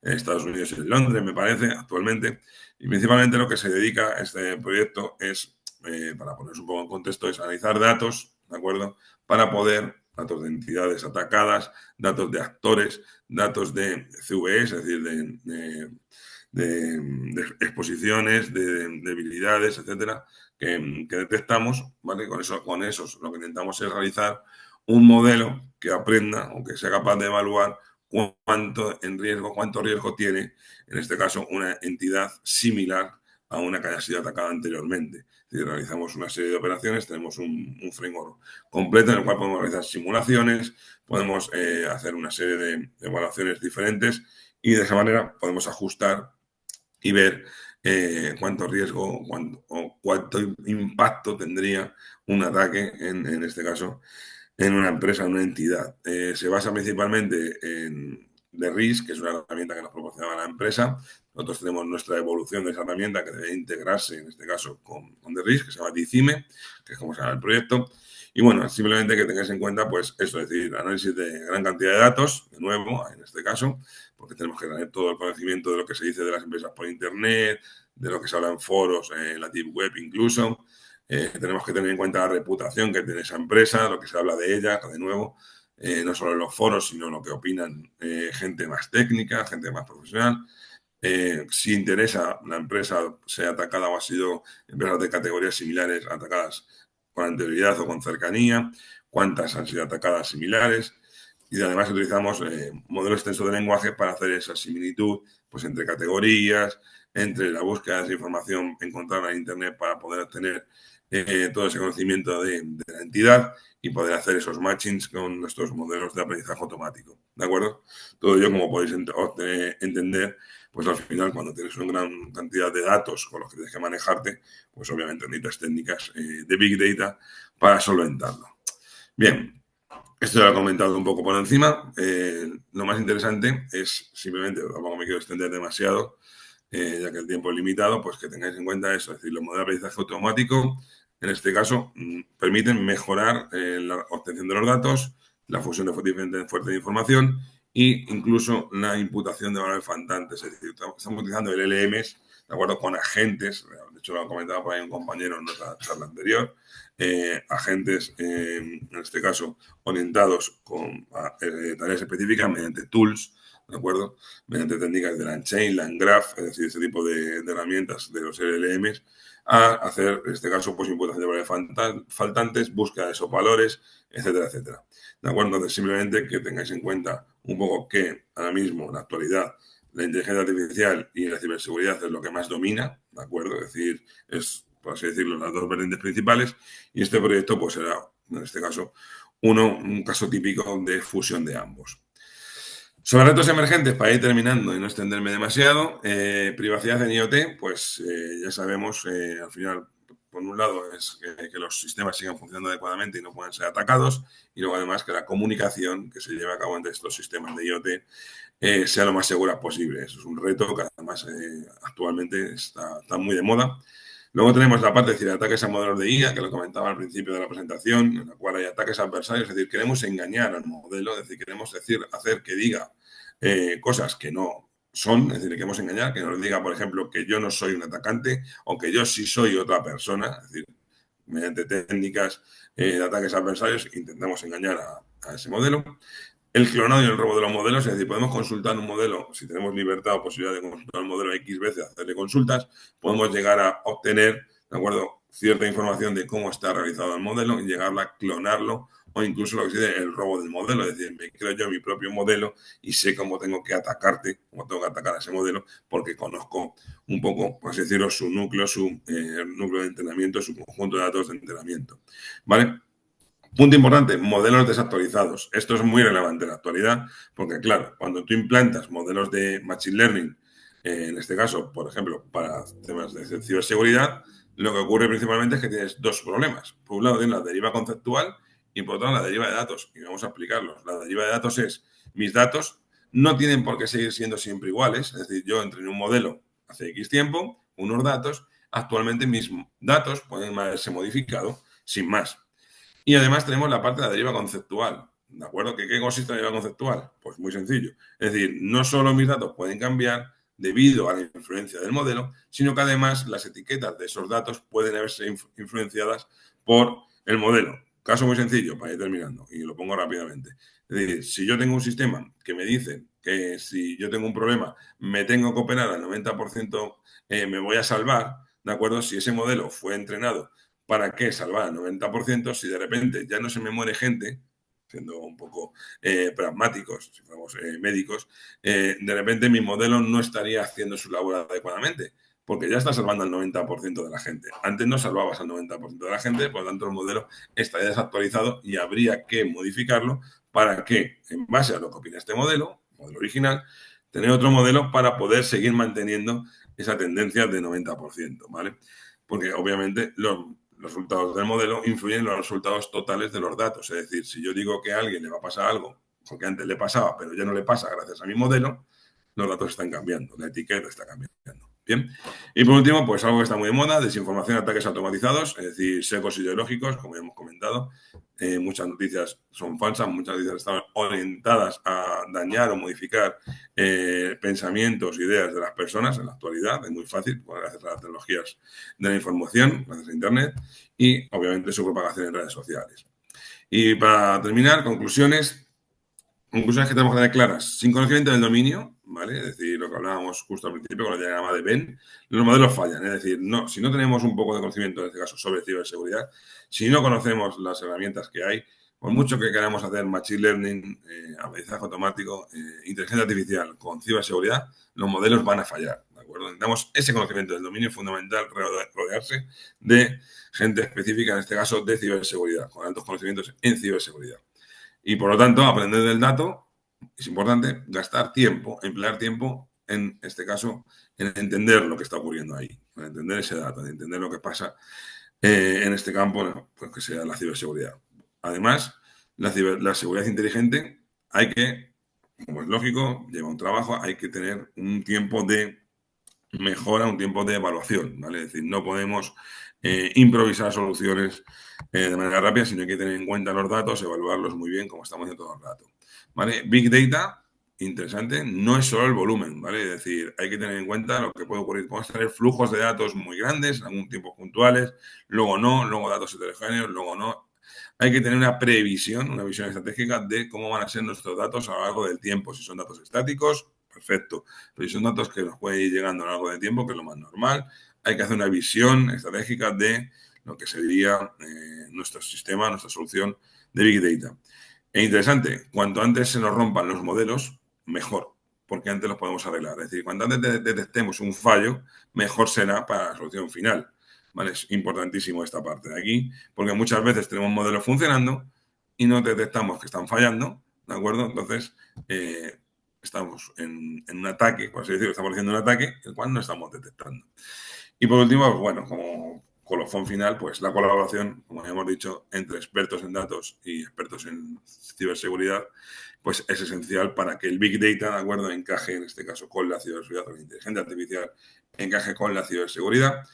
en Estados Unidos y en Londres, me parece, actualmente, y principalmente lo que se dedica a este proyecto es, para poneros un poco en contexto, es analizar datos, ¿de acuerdo?, para poder, datos de entidades atacadas, datos de actores, datos de CVEs, es decir, de exposiciones, de debilidades, etcétera, que detectamos, ¿vale? Con esos lo que intentamos es realizar un modelo que aprenda o que sea capaz de evaluar cuánto riesgo tiene, en este caso, una entidad similar a una que haya sido atacada anteriormente. Es decir, realizamos una serie de operaciones, tenemos un framework completo en el cual podemos realizar simulaciones, podemos hacer una serie de evaluaciones diferentes y de esa manera podemos ajustar y ver cuánto riesgo o cuánto impacto tendría un ataque, en este caso, en una empresa, en una entidad. Se basa principalmente en The Risk, que es una herramienta que nos proporcionaba la empresa. Nosotros tenemos nuestra evolución de esa herramienta que debe integrarse, en este caso, con The Risk, que se llama DICIME, que es como se llama el proyecto. Y bueno, simplemente que tengáis en cuenta, pues eso, es decir, análisis de gran cantidad de datos, de nuevo, en este caso, porque tenemos que tener todo el conocimiento de lo que se dice de las empresas por Internet, de lo que se habla en foros, en la Deep Web incluso. Tenemos que tener en cuenta la reputación que tiene esa empresa, lo que se habla de ella, de nuevo, no solo en los foros, sino lo que opinan gente más técnica, gente más profesional. Si interesa la empresa sea atacada o ha sido empresas de categorías similares atacadas con anterioridad o con cercanía, cuántas han sido atacadas similares. Y además utilizamos modelos extensos de lenguaje para hacer esa similitud pues, entre categorías, entre la búsqueda de esa información encontrada en Internet para poder obtener todo ese conocimiento de la entidad y poder hacer esos matchings con nuestros modelos de aprendizaje automático. ¿De acuerdo? Todo ello, como podéis entender, pues al final, cuando tienes una gran cantidad de datos con los que tienes que manejarte, pues obviamente necesitas técnicas de Big Data para solventarlo. Bien, esto ya lo he comentado un poco por encima. Lo más interesante es simplemente, tampoco me quiero extender demasiado, ya que el tiempo es limitado, pues que tengáis en cuenta eso. Es decir, los modelos de aprendizaje automático, en este caso, permiten mejorar la obtención de los datos, la fusión de diferentes fuentes de información e incluso la imputación de valores faltantes. Es decir, estamos utilizando el LMs, ¿de acuerdo? Con agentes, de hecho lo ha comentado por ahí un compañero en otra charla anterior, agentes, en este caso, orientados con tareas específicas mediante tools, ¿de acuerdo? Mediante técnicas de Langchain, Langgraph, es decir, ese tipo de herramientas de los LLMs, a hacer, en este caso, pues imputación de valores faltantes, búsqueda de esos valores, etcétera, etcétera. ¿De acuerdo? Entonces, simplemente que tengáis en cuenta un poco que ahora mismo, en la actualidad, la inteligencia artificial y la ciberseguridad es lo que más domina, ¿de acuerdo? Es decir, es, por así decirlo, las dos vertientes principales, y este proyecto, pues será, en este caso, un caso típico de fusión de ambos. Sobre retos emergentes, para ir terminando y no extenderme demasiado, privacidad en IoT, pues ya sabemos, al final, por un lado, es que los sistemas sigan funcionando adecuadamente y no puedan ser atacados, y luego además que la comunicación que se lleve a cabo entre estos sistemas de IoT sea lo más segura posible. Eso es un reto que además actualmente está muy de moda. Luego tenemos la parte de ciberataques a modelos de IA, que lo comentaba al principio de la presentación, en la cual hay ataques adversarios, es decir, queremos engañar al modelo, es decir, queremos hacer que diga cosas que no son, es decir, queremos engañar, que nos diga, por ejemplo, que yo no soy un atacante o que yo sí soy otra persona, es decir, mediante técnicas de ataques adversarios intentamos engañar a ese modelo. El clonado y el robo de los modelos, es decir, podemos consultar un modelo, si tenemos libertad o posibilidad de consultar un modelo X veces, hacerle consultas, podemos llegar a obtener, ¿de acuerdo?, cierta información de cómo está realizado el modelo y llegar a clonarlo o incluso lo que se dice el robo del modelo, es decir, me creo yo mi propio modelo y sé cómo tengo que atacarte, cómo tengo que atacar a ese modelo, porque conozco un poco, por así decirlo, su núcleo, núcleo de entrenamiento, su conjunto de datos de entrenamiento, ¿vale? Punto importante, modelos desactualizados. Esto es muy relevante en la actualidad porque, claro, cuando tú implantas modelos de Machine Learning, en este caso, por ejemplo, para temas de ciberseguridad, lo que ocurre principalmente es que tienes dos problemas. Por un lado tienes la deriva conceptual y por otro lado la deriva de datos. Y vamos a explicarlos. La deriva de datos es, mis datos no tienen por qué seguir siendo siempre iguales. Es decir, yo entrené un modelo hace X tiempo, unos datos, actualmente mis datos pueden haberse modificado sin más. Y además tenemos la parte de la deriva conceptual. ¿De acuerdo? ¿Qué consiste la deriva conceptual? Pues muy sencillo. Es decir, no solo mis datos pueden cambiar debido a la influencia del modelo, sino que además las etiquetas de esos datos pueden haberse influenciadas por el modelo. Caso muy sencillo, para ir terminando, y lo pongo rápidamente. Es decir, si yo tengo un sistema que me dice que si yo tengo un problema me tengo que operar al 90%, me voy a salvar, ¿de acuerdo? Si ese modelo fue entrenado ¿para qué salvar al 90% si de repente ya no se me muere gente, siendo un poco pragmáticos, si fuéramos médicos, de repente mi modelo no estaría haciendo su labor adecuadamente, porque ya está salvando al 90% de la gente. Antes no salvabas al 90% de la gente, por lo tanto el modelo estaría desactualizado y habría que modificarlo para que, en base a lo que opina este modelo original, tener otro modelo para poder seguir manteniendo esa tendencia de 90%, ¿vale? Porque obviamente los resultados del modelo influyen en los resultados totales de los datos. Es decir, si yo digo que a alguien le va a pasar algo, porque antes le pasaba, pero ya no le pasa gracias a mi modelo, los datos están cambiando, la etiqueta está cambiando. Bien. Y por último, pues algo que está muy de moda, desinformación, ataques automatizados, es decir, secos ideológicos, como ya hemos comentado. Muchas noticias son falsas, muchas noticias están orientadas a dañar o modificar pensamientos, ideas de las personas en la actualidad. Es muy fácil, gracias a las tecnologías de la información, gracias a Internet, y obviamente su propagación en redes sociales. Y para terminar, conclusiones que tenemos que tener claras. Sin conocimiento del dominio, ¿vale? Es decir, lo que hablábamos justo al principio con el diagrama de Venn, los modelos fallan. Es decir, no, si no tenemos un poco de conocimiento, en este caso, sobre ciberseguridad, si no conocemos las herramientas que hay, por mucho que queramos hacer machine learning, aprendizaje automático, inteligencia artificial con ciberseguridad, los modelos van a fallar. ¿De acuerdo? Necesitamos ese conocimiento del dominio fundamental, rodearse de gente específica, en este caso, de ciberseguridad, con altos conocimientos en ciberseguridad. Y por lo tanto, aprender del dato es importante, gastar tiempo, emplear tiempo, en este caso, en entender lo que está ocurriendo ahí, en entender ese dato, en entender lo que pasa en este campo, pues que sea la ciberseguridad. Además, la seguridad inteligente hay que, como es lógico, lleva un trabajo, hay que tener un tiempo de mejora un tiempo de evaluación, ¿vale? Es decir, no podemos improvisar soluciones de manera rápida, sino hay que tener en cuenta los datos, evaluarlos muy bien, como estamos haciendo todo el rato, ¿vale? Big Data, interesante, no es solo el volumen, ¿vale? Es decir, hay que tener en cuenta lo que puede ocurrir. Podemos tener flujos de datos muy grandes, en algún tiempo puntuales, luego no, luego datos heterogéneos, luego no. Hay que tener una previsión, una visión estratégica de cómo van a ser nuestros datos a lo largo del tiempo. Si son datos estáticos, perfecto. Pero si son datos que nos pueden ir llegando a lo largo del tiempo, que es lo más normal, hay que hacer una visión estratégica de lo que sería nuestro sistema, nuestra solución de Big Data. E interesante, cuanto antes se nos rompan los modelos, mejor, porque antes los podemos arreglar. Es decir, cuanto antes detectemos un fallo, mejor será para la solución final. ¿Vale? Es importantísimo esta parte de aquí, porque muchas veces tenemos modelos funcionando y no detectamos que están fallando, ¿de acuerdo? Entonces, estamos en un ataque, por así decirlo, estamos haciendo un ataque, el cual no estamos detectando. Y por último, pues bueno, como colofón final, pues la colaboración, como ya hemos dicho, entre expertos en datos y expertos en ciberseguridad, pues es esencial para que el Big Data, ¿de acuerdo?, encaje en este caso con la ciberseguridad o la inteligencia artificial, encaje con la ciberseguridad.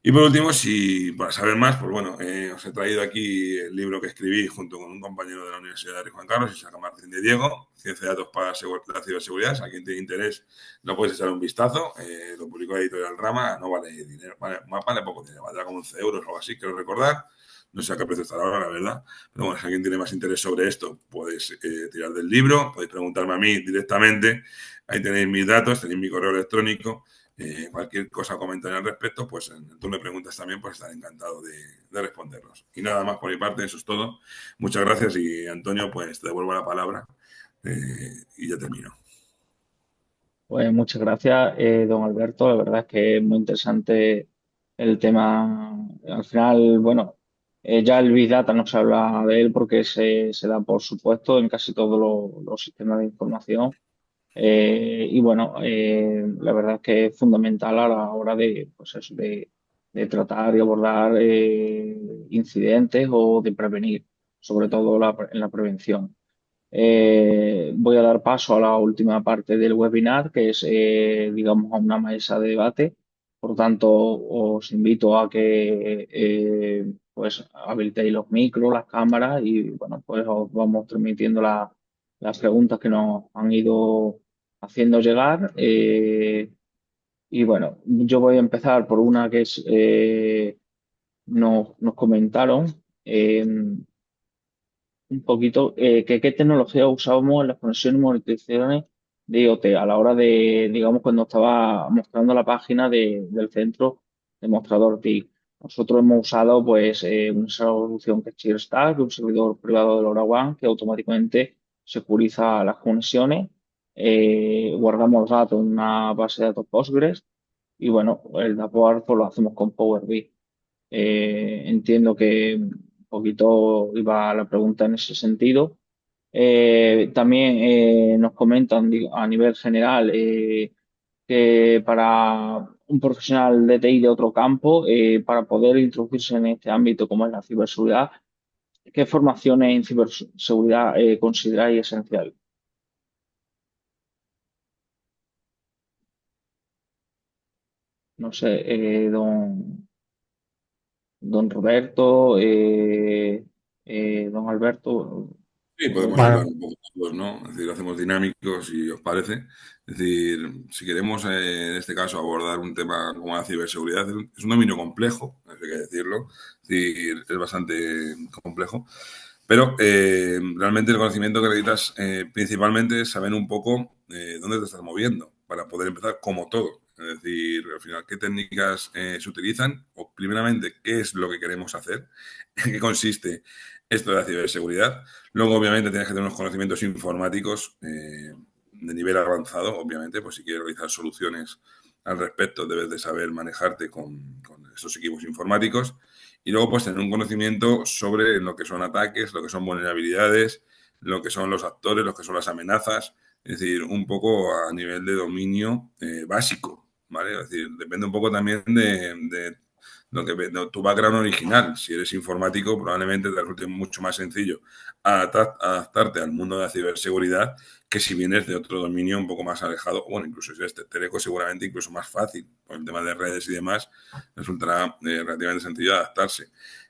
Y por último, si para saber más, pues bueno, os he traído aquí el libro que escribí junto con un compañero de la Universidad de Juan Carlos, Isaac Martín de Diego, Ciencia de Datos para la Ciberseguridad. A quien tenga interés, lo puedes echar un vistazo. Lo publicó la editorial Rama, no vale dinero, vale poco dinero, valdrá como 11 euros o algo así, quiero recordar. No sé a qué precio estará ahora, la verdad. Pero bueno, si alguien tiene más interés sobre esto, podéis tirar del libro, podéis preguntarme a mí directamente. Ahí tenéis mis datos, tenéis mi correo electrónico. Cualquier cosa o comentario al respecto, pues tú me preguntas también, pues estaré encantado de responderlos. Y nada más por mi parte, eso es todo. Muchas gracias y Antonio, pues te devuelvo la palabra y ya termino. Pues muchas gracias, don Alberto. La verdad es que es muy interesante el tema. Al final, bueno, ya el Big Data no se habla de él porque se da por supuesto en casi todos los sistemas de información. Y bueno, la verdad es que es fundamental a la hora de, pues eso, de tratar y abordar incidentes o de prevenir, sobre todo en la prevención. Voy a dar paso a la última parte del webinar, que es, digamos, a una mesa de debate. Por tanto, os invito a que pues habilitéis los micros, las cámaras y, bueno, pues os vamos transmitiendo las preguntas que nos han ido haciendo llegar. Y bueno, yo voy a empezar por una que es, nos comentaron. Un poquito, qué tecnología usábamos en las conexiones y monitorizaciones de IoT a la hora de, digamos, cuando estaba mostrando la página del centro de mostrador TIC. Nosotros hemos usado, pues, una solución que es CheerStack, un servidor privado de LoRaWAN que automáticamente securiza las conexiones. Guardamos los datos en una base de datos Postgres y, bueno, el dashboard pues, lo hacemos con Power BI. Entiendo que un poquito iba la pregunta en ese sentido. También nos comentan a nivel general que para un profesional de TI de otro campo, para poder introducirse en este ámbito como es la ciberseguridad, ¿qué formaciones en ciberseguridad consideráis esencial? No sé, don Roberto, don Alberto. Sí, podemos hablar Bueno, un poco de todos, ¿no? Es decir, lo hacemos dinámicos, si os parece. Es decir, si queremos, en este caso, abordar un tema como la ciberseguridad, es un dominio complejo, hay que decirlo. Es decir, es bastante complejo. Pero realmente el conocimiento que necesitas principalmente es saber un poco dónde te estás moviendo para poder empezar como todo. Es decir, al final, qué técnicas se utilizan o primeramente qué es lo que queremos hacer, en qué consiste esto de la ciberseguridad. Luego, obviamente, tienes que tener unos conocimientos informáticos de nivel avanzado, obviamente, pues si quieres realizar soluciones al respecto, debes de saber manejarte con estos equipos informáticos y luego pues tener un conocimiento sobre lo que son ataques, lo que son vulnerabilidades, lo que son los actores, lo que son las amenazas, es decir, un poco a nivel de dominio básico, ¿vale? Es decir, depende un poco también tu background original. Si eres informático, probablemente te resulte mucho más sencillo adaptarte al mundo de la ciberseguridad que si vienes de otro dominio un poco más alejado. Bueno, incluso si eres teleco, seguramente incluso más fácil. Por el tema de redes y demás, resultará relativamente sencillo adaptarse.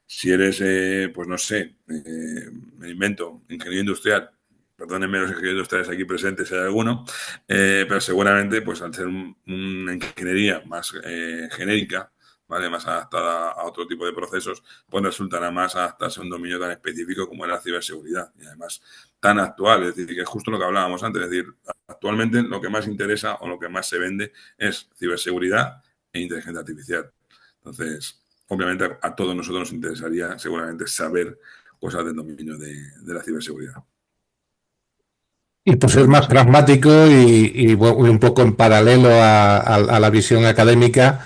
Si eres, pues no sé, me invento, ingeniero industrial, perdónenme los ingenieros industriales aquí presentes si hay alguno, pero seguramente, pues al ser una ingeniería más genérica, ¿vale? Más adaptada a otro tipo de procesos, pues resultará más adaptarse a un dominio tan específico como es la ciberseguridad y además tan actual, es decir, que es justo lo que hablábamos antes, es decir, actualmente lo que más interesa o lo que más se vende es ciberseguridad e inteligencia artificial. Entonces, obviamente a todos nosotros nos interesaría seguramente saber cosas del dominio de la ciberseguridad. Y por ser Pues más muchas pragmático y un poco en paralelo a la visión académica,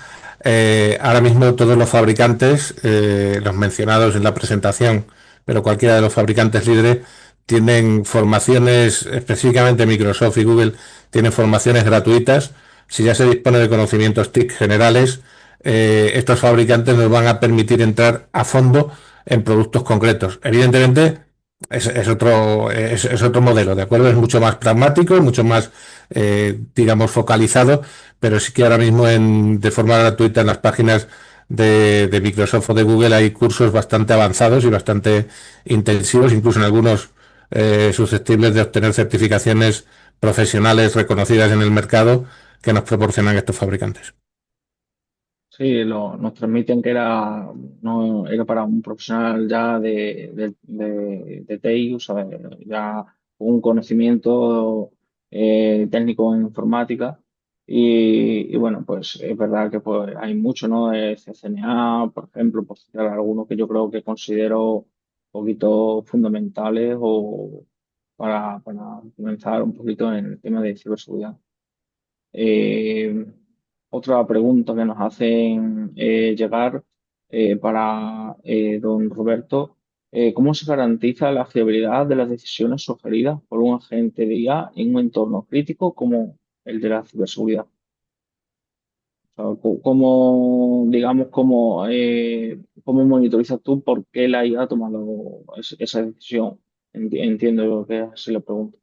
ahora mismo todos los fabricantes, los mencionados en la presentación, pero cualquiera de los fabricantes líderes, tienen formaciones, específicamente Microsoft y Google, tienen formaciones gratuitas. Si ya se dispone de conocimientos TIC generales, estos fabricantes nos van a permitir entrar a fondo en productos concretos. Evidentemente, es otro modelo, ¿de acuerdo? Es mucho más pragmático, mucho más, digamos, focalizado, pero sí que ahora mismo de forma gratuita en las páginas de Microsoft o de Google hay cursos bastante avanzados y bastante intensivos, incluso en algunos susceptibles de obtener certificaciones profesionales reconocidas en el mercado que nos proporcionan estos fabricantes. Sí, nos transmiten que no, era para un profesional ya de TI, o sea, ya con un conocimiento técnico en informática. Y bueno, pues es verdad que pues, hay mucho, ¿no? CCNA, por ejemplo, por citar algunos que yo creo que considero un poquito fundamentales o para comenzar un poquito en el tema de ciberseguridad. Eh, Otra pregunta que nos hacen llegar para don Roberto, ¿cómo se garantiza la fiabilidad de las decisiones sugeridas por un agente de IA en un entorno crítico como el de la ciberseguridad? O sea, ¿cómo, digamos, cómo monitorizas tú por qué la IA ha tomado esa decisión? Entiendo que se le pregunta.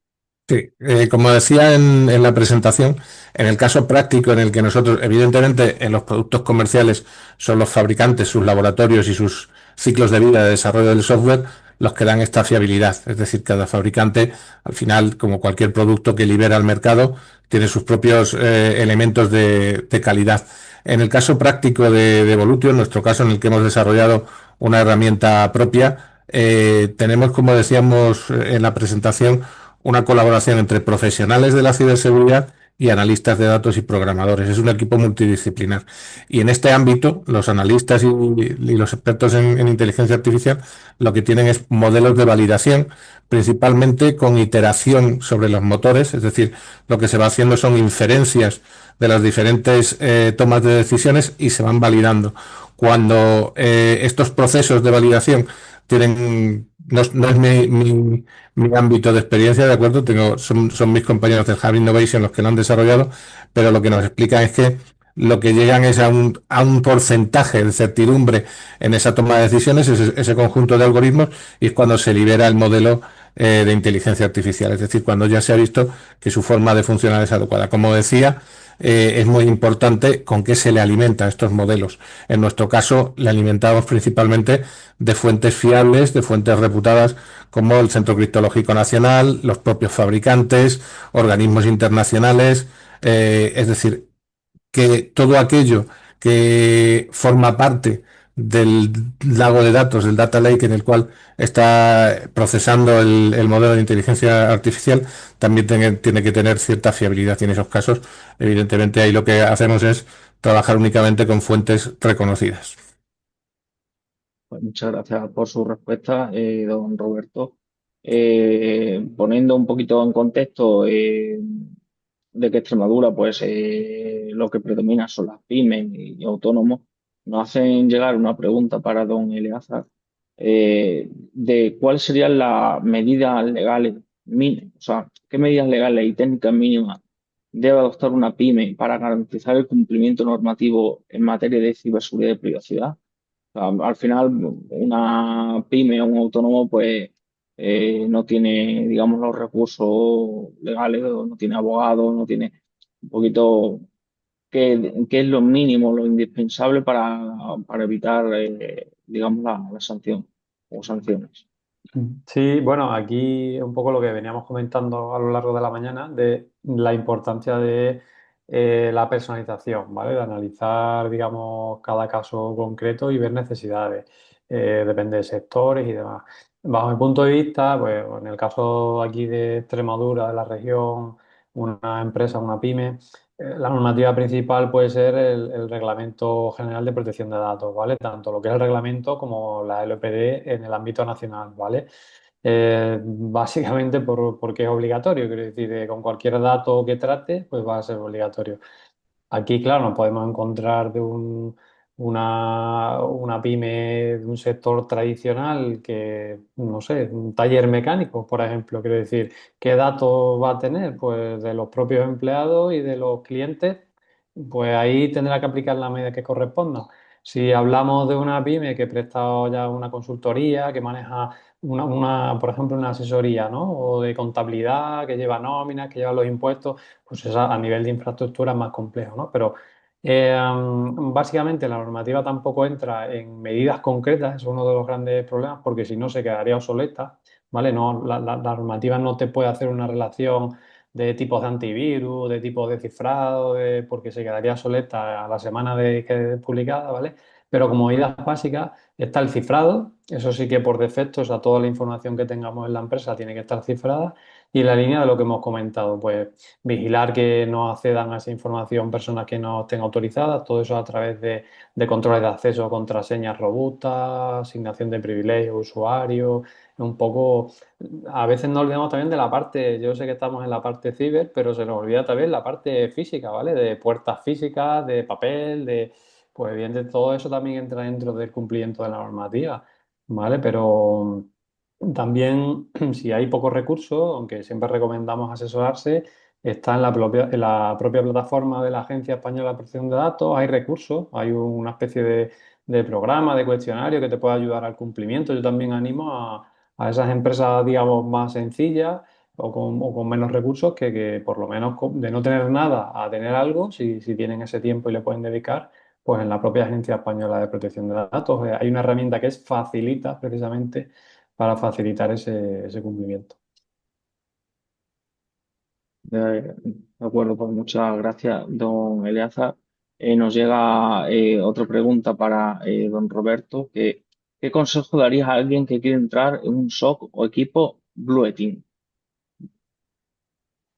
Sí, como decía en la presentación, en el caso práctico en el que nosotros, evidentemente, en los productos comerciales son los fabricantes, sus laboratorios y sus ciclos de vida de desarrollo del software los que dan esta fiabilidad. Es decir, cada fabricante, al final, como cualquier producto que libera al mercado, tiene sus propios elementos de calidad. En el caso práctico de Evolution, en nuestro caso en el que hemos desarrollado una herramienta propia, tenemos, como decíamos en la presentación, una colaboración entre profesionales de la ciberseguridad y analistas de datos y programadores. Es un equipo multidisciplinar. Y en este ámbito, los analistas y los expertos en inteligencia artificial lo que tienen es modelos de validación, principalmente con iteración sobre los motores, es decir, lo que se va haciendo son inferencias de las diferentes tomas de decisiones y se van validando. Cuando estos procesos de validación tienen, no es mi ámbito de experiencia, ¿de acuerdo? Son mis compañeros del Hub Innovation los que lo han desarrollado, pero lo que nos explican es que lo que llegan es a un porcentaje de certidumbre en esa toma de decisiones, ese conjunto de algoritmos, y es cuando se libera el modelo de inteligencia artificial, es decir, cuando ya se ha visto que su forma de funcionar es adecuada. Como decía, es muy importante con qué se le alimenta a estos modelos. En nuestro caso, le alimentamos principalmente de fuentes fiables, de fuentes reputadas como el Centro Criptológico Nacional, los propios fabricantes, organismos internacionales, es decir, que todo aquello que forma parte del lago de datos, del data lake en el cual está procesando el modelo de inteligencia artificial, también tiene que tener cierta fiabilidad. Y en esos casos, evidentemente, ahí lo que hacemos es trabajar únicamente con fuentes reconocidas. Pues muchas gracias por su respuesta, don Roberto. Poniendo un poquito en contexto de que Extremadura, pues lo que predomina son las pymes y autónomos, nos hacen llegar una pregunta para don Eleazar de cuáles serían las medidas legales mínimas, o sea, qué medidas legales y técnicas mínimas debe adoptar una pyme para garantizar el cumplimiento normativo en materia de ciberseguridad y privacidad? O sea, al final, una pyme o un autónomo, pues, no tiene, digamos, los recursos legales, o no tiene abogado, no tiene un poquito qué es lo mínimo, lo indispensable para evitar, digamos, la sanción o sanciones. Sí, bueno, aquí un poco lo que veníamos comentando a lo largo de la mañana de la importancia de la personalización, ¿vale? De analizar, digamos, cada caso concreto y ver necesidades. Depende de sectores y demás. Bajo mi punto de vista, pues en el caso aquí de Extremadura, de la región, una empresa, una pyme, la normativa principal puede ser el Reglamento General de Protección de Datos, ¿vale? Tanto lo que es el reglamento como la LPD en el ámbito nacional, ¿vale? Básicamente porque es obligatorio, quiero decir, con cualquier dato que trate, pues va a ser obligatorio. Aquí, claro, nos podemos encontrar de una pyme de un sector tradicional que, no sé, un taller mecánico, por ejemplo. Quiero decir, ¿qué datos va a tener? Pues de los propios empleados y de los clientes, pues ahí tendrá que aplicar la medida que corresponda. Si hablamos de una pyme que presta ya una consultoría, que maneja por ejemplo, una asesoría, ¿no? O de contabilidad, que lleva nóminas, que lleva los impuestos pues esa, a nivel de infraestructura es más complejo, ¿no? Pero básicamente la normativa tampoco entra en medidas concretas, es uno de los grandes problemas, porque si no se quedaría obsoleta, ¿vale? No, la normativa no te puede hacer una relación de tipos de antivirus, de tipos de cifrado, porque se quedaría obsoleta a la semana de que es publicada, ¿vale? Pero como medidas básicas está el cifrado, eso sí que por defecto, o sea, toda la información que tengamos en la empresa tiene que estar cifrada, y en la línea de lo que hemos comentado, pues vigilar que no accedan a esa información personas que no estén autorizadas, todo eso a través de controles de acceso, contraseñas robustas, asignación de privilegios a usuarios, un poco, a veces nos olvidamos también de la parte, yo sé que estamos en la parte ciber, pero se nos olvida también la parte física, ¿vale? De puertas físicas, de papel, pues evidentemente todo eso también entra dentro del cumplimiento de la normativa, ¿vale? Pero también, si hay pocos recursos, aunque siempre recomendamos asesorarse, está en la propia plataforma de la Agencia Española de Protección de Datos, hay recursos, hay una especie de programa, de cuestionario que te puede ayudar al cumplimiento. Yo también animo a esas empresas, digamos, más sencillas o con menos recursos que por lo menos de no tener nada a tener algo, si tienen ese tiempo y le pueden dedicar, pues en la propia Agencia Española de Protección de Datos hay una herramienta que es facilita precisamente para facilitar ese cumplimiento. De acuerdo, pues muchas gracias, don Eleazar. Nos llega otra pregunta para don Roberto, ¿qué consejo darías a alguien que quiere entrar en un SOC o equipo Blue Team?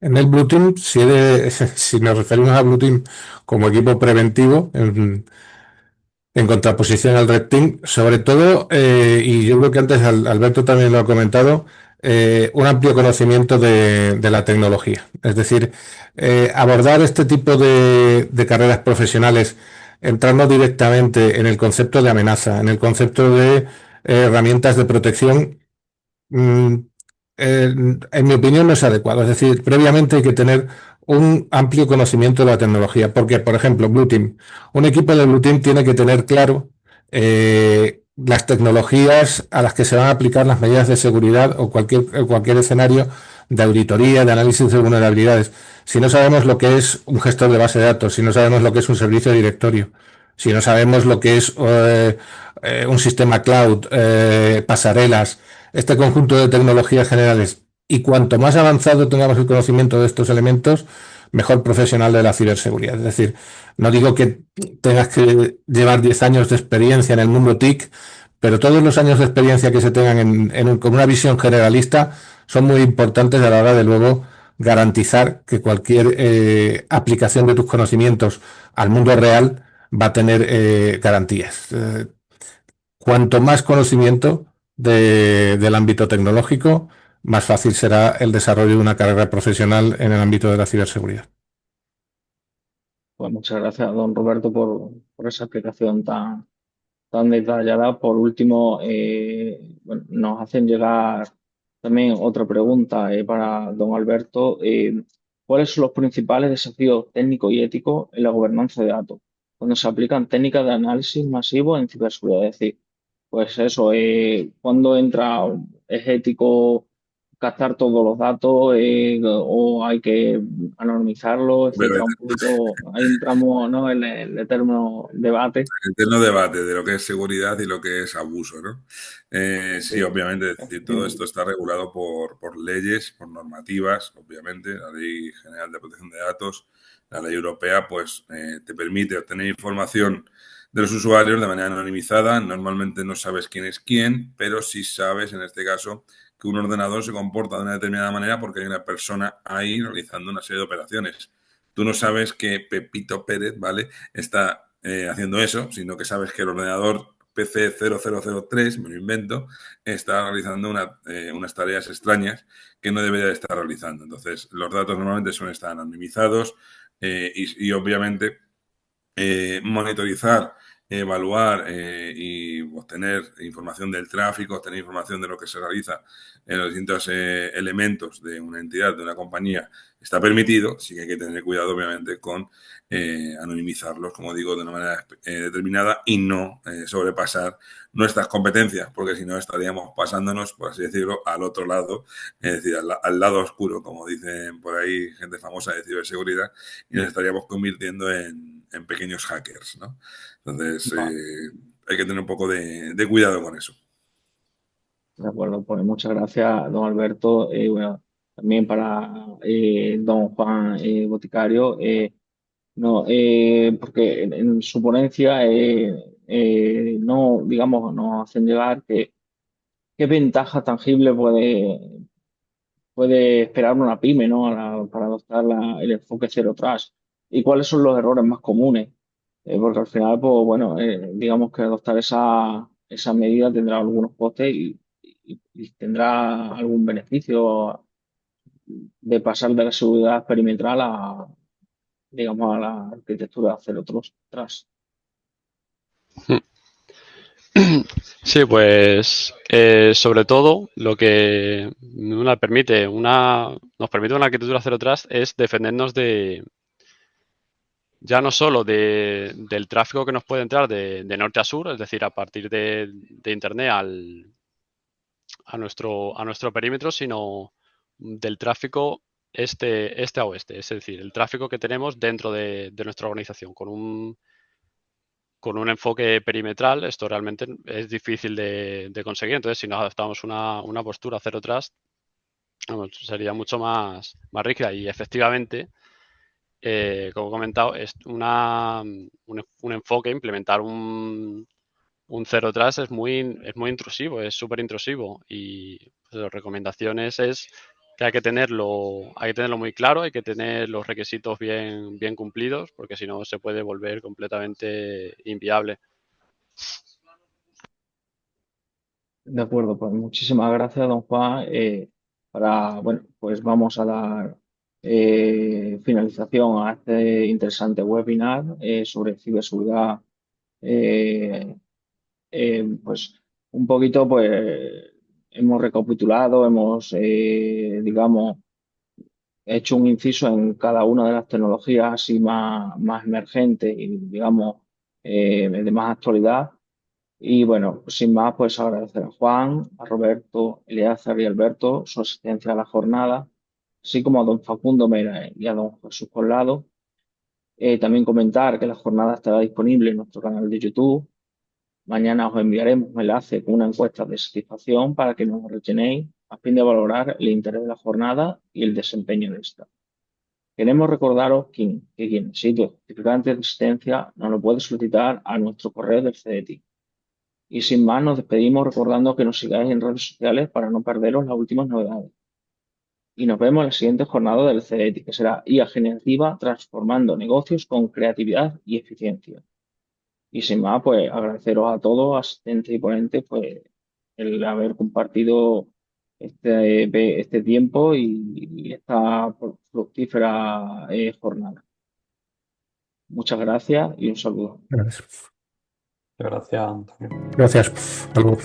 En el Blue Team, si nos referimos a Blue Team como equipo preventivo, en contraposición al Red Team, sobre todo, y yo creo que antes Alberto también lo ha comentado, un amplio conocimiento de la tecnología. Es decir, abordar este tipo de carreras profesionales entrando directamente en el concepto de amenaza, en el concepto de herramientas de protección. mm, en mi opinión no es adecuado. Es decir, previamente hay que tener un amplio conocimiento de la tecnología. Porque, por ejemplo, Blue Team, un equipo de Blue Team tiene que tener claro las tecnologías a las que se van a aplicar las medidas de seguridad o cualquier escenario de auditoría, de análisis de vulnerabilidades. Si no sabemos lo que es un gestor de base de datos, si no sabemos lo que es un servicio de directorio, si no sabemos lo que es un sistema cloud, pasarelas, este conjunto de tecnologías generales, y cuanto más avanzado tengamos el conocimiento de estos elementos, mejor profesional de la ciberseguridad. Es decir, no digo que tengas que llevar 10 años de experiencia en el mundo TIC, pero todos los años de experiencia que se tengan con una visión generalista son muy importantes a la hora de luego garantizar que cualquier aplicación de tus conocimientos al mundo real va a tener garantías. Cuanto más conocimiento del ámbito tecnológico, más fácil será el desarrollo de una carrera profesional en el ámbito de la ciberseguridad. Pues muchas gracias, don Roberto, por esa explicación tan detallada. Por último, bueno, nos hacen llegar también otra pregunta para don Alberto. ¿Cuáles son los principales desafíos técnicos y éticos en la gobernanza de datos cuando se aplican técnicas de análisis masivo en ciberseguridad? Es decir, pues eso, ¿cuándo entra, es ético captar todos los datos o hay que anonimizarlo, Pero etcétera? Un poquito, ahí entramos, ¿no?, en el eterno debate. el eterno debate de lo que es seguridad y lo que es abuso, ¿no? Sí, Sí, obviamente, es decir, todo esto efectivamente. está regulado por leyes, por normativas, obviamente, la Ley General de Protección de Datos, la ley europea, pues te permite obtener información de los usuarios de manera anonimizada. Normalmente no sabes quién es quién, pero sí sabes, en este caso, que un ordenador se comporta de una determinada manera porque hay una persona ahí realizando una serie de operaciones. Tú no sabes que Pepito Pérez, ¿vale?, está haciendo eso, sino que sabes que el ordenador PC 0003, me lo invento, está realizando unas tareas extrañas que no debería de estar realizando. Entonces, los datos normalmente suelen estar anonimizados y obviamente monitorizar, evaluar y obtener información del tráfico, obtener información de lo que se realiza en los distintos elementos de una entidad, de una compañía, está permitido. Sí que hay que tener cuidado, obviamente, con anonimizarlos, como digo, de una manera determinada y no sobrepasar nuestras competencias, porque si no estaríamos pasándonos, por así decirlo, al otro lado, es decir, al lado oscuro, como dicen por ahí gente famosa de ciberseguridad, y nos estaríamos convirtiendo en pequeños hackers, ¿no? Entonces, Vale, hay que tener un poco de cuidado con eso. de acuerdo, pues muchas gracias, don Alberto. Bueno, también para don Juan Boticario. No, porque en su ponencia no, digamos, nos hacen llegar que qué ventaja tangible puede esperar una pyme, ¿no?, para adoptar el enfoque Zero Trust y cuáles son los errores más comunes. Porque al final, pues bueno, digamos que adoptar esa medida tendrá algunos costes y tendrá algún beneficio de pasar de la seguridad perimetral digamos, a la arquitectura Zero Trust. Sí, pues sobre todo lo que nos permite una arquitectura Zero Trust es defendernos ya no solo del tráfico que nos puede entrar de norte a sur, es decir, a partir de Internet a nuestro perímetro, sino del tráfico este a oeste, es decir, el tráfico que tenemos dentro de nuestra organización con un enfoque perimetral. Esto realmente es difícil de conseguir. Entonces, si nos adoptamos una postura Zero Trust, vamos, sería mucho más rígida. Y efectivamente, como he comentado, es un enfoque, implementar un Zero Trust es muy intrusivo, es súper intrusivo. Y pues, las recomendaciones es que hay que tenerlo muy claro, hay que tener los requisitos bien cumplidos, porque si no se puede volver completamente inviable. De acuerdo, pues muchísimas gracias, don Juan. Bueno, pues vamos a dar finalización a este interesante webinar sobre ciberseguridad. Eh, pues un poquito, pues hemos recapitulado, hemos, digamos, hecho un inciso en cada una de las tecnologías así más emergentes y, digamos, de más actualidad. Y bueno, pues sin más, pues agradecer a Juan, a Roberto, Eleazar y Alberto su asistencia a la jornada, así como a don Facundo Mera y a don Jesús Colado. También comentar que la jornada estará disponible en nuestro canal de YouTube. Mañana os enviaremos un enlace con una encuesta de satisfacción para que nos rellenéis a fin de valorar el interés de la jornada y el desempeño de esta. Queremos recordaros que quien necesite justificante de asistencia nos lo puede solicitar a nuestro correo del CDT. Y sin más, nos despedimos recordando que nos sigáis en redes sociales para no perderos las últimas novedades. Y nos vemos en la siguiente jornada del CETI, que será IA generativa transformando negocios con creatividad y eficiencia. Y sin más, pues agradeceros a todos, asistentes y ponentes, pues el haber compartido este tiempo y esta fructífera jornada. Muchas gracias y un saludo. Gracias. Gracias, Antonio. Gracias. Hasta luego.